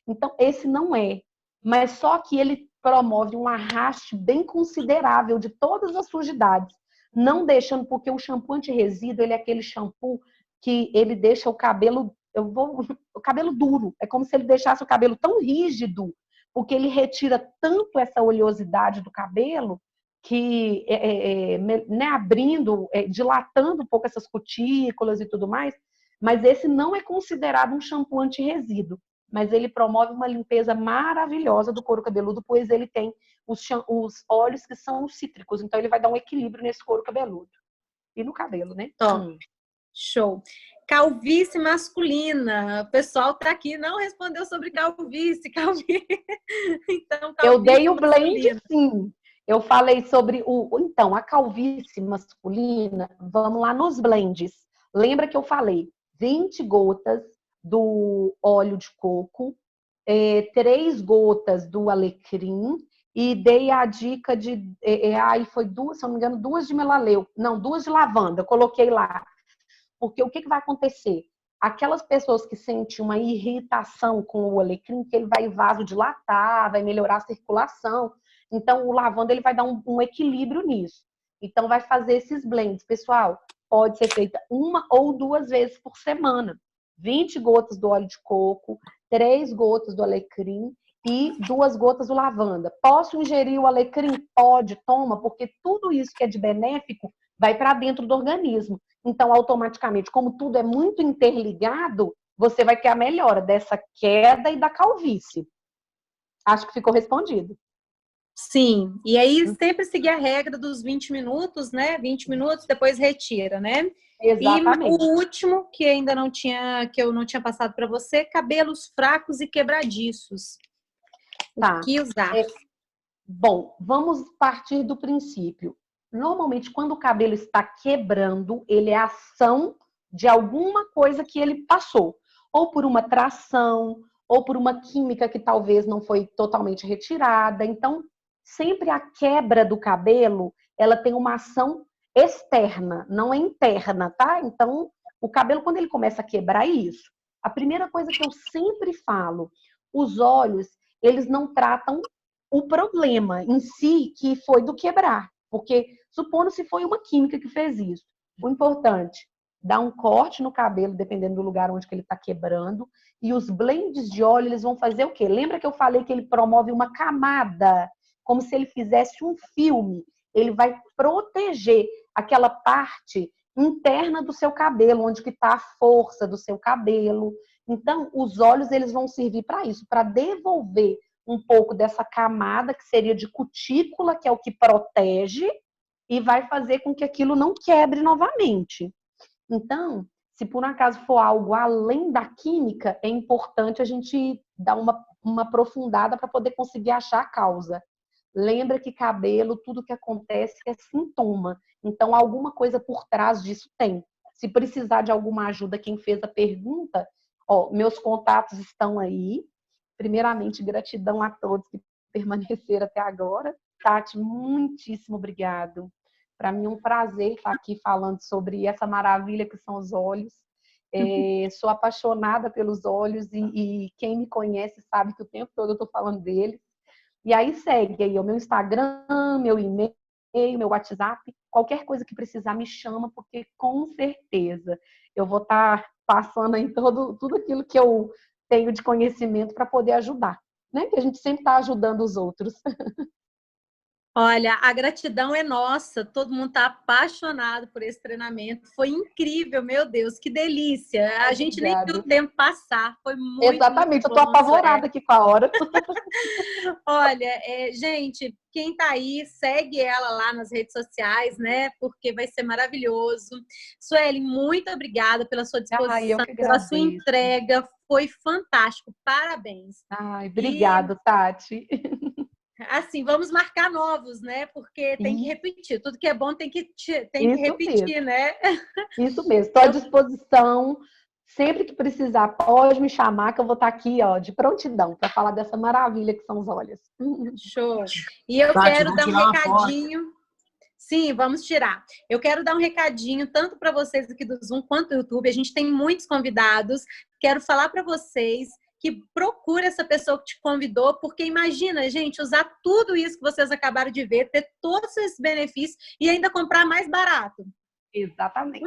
Então, esse não é. Mas só que ele promove um arraste bem considerável de todas as sujidades. Não deixando, porque o shampoo anti-resíduo, ele é aquele shampoo que ele deixa o cabelo, o cabelo duro. É como se ele deixasse o cabelo tão rígido, porque ele retira tanto essa oleosidade do cabelo que, né, abrindo, dilatando um pouco essas cutículas e tudo mais, mas esse não é considerado um shampoo anti-resíduo, mas ele promove uma limpeza maravilhosa do couro cabeludo, pois ele tem os óleos que são os cítricos, então ele vai dar um equilíbrio nesse couro cabeludo. E no cabelo, né? Show. Calvície masculina. O pessoal tá aqui, não respondeu sobre calvície. Então, calvície eu dei o masculina. blend, sim. Eu falei sobre Então, a calvície masculina, vamos lá nos blends. Lembra que eu falei 20 gotas do óleo de coco, 3 gotas do alecrim e dei a dica de... aí foi 2, se não me engano, 2 de melaleuca. Não, 2 de lavanda. Eu coloquei lá. Porque o que vai acontecer? Aquelas pessoas que sentem uma irritação com o alecrim, que ele vai vasodilatar, vai melhorar a circulação. Então, o lavanda ele vai dar um equilíbrio nisso. Então, vai fazer esses blends. Pessoal, pode ser feita 1 ou 2 vezes por semana. 20 gotas do óleo de coco, 3 gotas do alecrim e 2 gotas do lavanda. Posso ingerir o alecrim? Pode, toma, porque tudo isso que é de benéfico vai para dentro do organismo. Então, automaticamente, como tudo é muito interligado, você vai ter a melhora dessa queda e da calvície. Acho que ficou respondido. Sim, e aí sempre seguir a regra dos 20 minutos, né? 20 minutos, depois retira, né? Exatamente. E o último, que ainda não tinha, que eu não tinha passado para você, cabelos fracos e quebradiços. Tá. O que usar? Bom, vamos partir do princípio. Normalmente, quando o cabelo está quebrando, ele é ação de alguma coisa que ele passou. Ou por uma tração, ou por uma química que talvez não foi totalmente retirada. Então, sempre a quebra do cabelo, ela tem uma ação externa, não é interna, tá? Então, o cabelo, quando ele começa a quebrar, é isso. A primeira coisa que eu sempre falo, os olhos, eles não tratam o problema em si que foi do quebrar. Porque, supondo se foi uma química que fez isso. O importante, dar um corte no cabelo, dependendo do lugar onde que ele está quebrando. E os blends de óleo, eles vão fazer o quê? Lembra que eu falei que ele promove uma camada, como se ele fizesse um filme. Ele vai proteger aquela parte interna do seu cabelo, onde que está a força do seu cabelo. Então, os óleos, eles vão servir para isso, para devolver um pouco dessa camada que seria de cutícula, que é o que protege, e vai fazer com que aquilo não quebre novamente. Então, se por um acaso for algo além da química, é importante a gente dar uma aprofundada para poder conseguir achar a causa. Lembra que cabelo, tudo que acontece é sintoma. Então, alguma coisa por trás disso tem. Se precisar de alguma ajuda, quem fez a pergunta, meus contatos estão aí. Primeiramente, gratidão a todos que permaneceram até agora. Tati, muitíssimo obrigado. Para mim é um prazer estar aqui falando sobre essa maravilha que são os olhos. Sou apaixonada pelos olhos e quem me conhece sabe que o tempo todo eu estou falando deles. E aí segue aí o meu Instagram, meu e-mail, e-mail, meu WhatsApp, qualquer coisa que precisar me chama, porque com certeza eu vou estar passando em tudo aquilo que eu tenho de conhecimento para poder ajudar, né? Que a gente sempre está ajudando os outros. Olha, a gratidão é nossa, todo mundo está apaixonado por esse treinamento, foi incrível, meu Deus, que delícia, a gente nem viu o tempo passar, foi muito, exatamente, muito bom, eu estou apavorada aqui com a hora. Olha, gente, quem está aí, segue ela lá nas redes sociais, né, porque vai ser maravilhoso. Sueli, muito obrigada pela sua disposição, pela sua entrega, foi fantástico, parabéns. Ai, obrigado, Tati. Assim, vamos marcar novos, né? Porque tem que repetir. Tudo que é bom tem que repetir, mesmo. né? Isso mesmo. Estou à disposição. Sempre que precisar, pode me chamar, que eu vou estar aqui, ó, de prontidão, para falar dessa maravilha que são os olhos. Show. E eu quero dar um recadinho. Sim, vamos tirar. Eu quero dar um recadinho, tanto para vocês aqui do Zoom quanto do YouTube. A gente tem muitos convidados. Quero falar para vocês que procure essa pessoa que te convidou, porque imagina, gente, usar tudo isso que vocês acabaram de ver, ter todos esses benefícios e ainda comprar mais barato. Exatamente.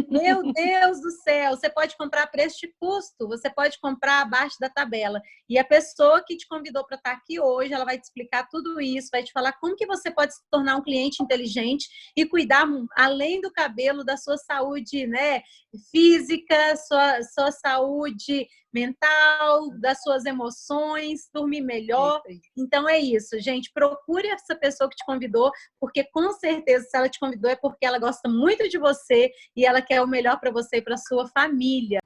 Meu Deus do céu, você pode comprar a preço de custo, você pode comprar abaixo da tabela. E a pessoa que te convidou para estar aqui hoje, ela vai te explicar tudo isso, vai te falar como que você pode se tornar um cliente inteligente e cuidar, além do cabelo, da sua saúde, né, física, sua saúde mental, das suas emoções, dormir melhor. Então é isso, gente, procure essa pessoa que te convidou, porque com certeza se ela te convidou é porque ela gosta muito de você e ela quer o melhor para você e para sua família.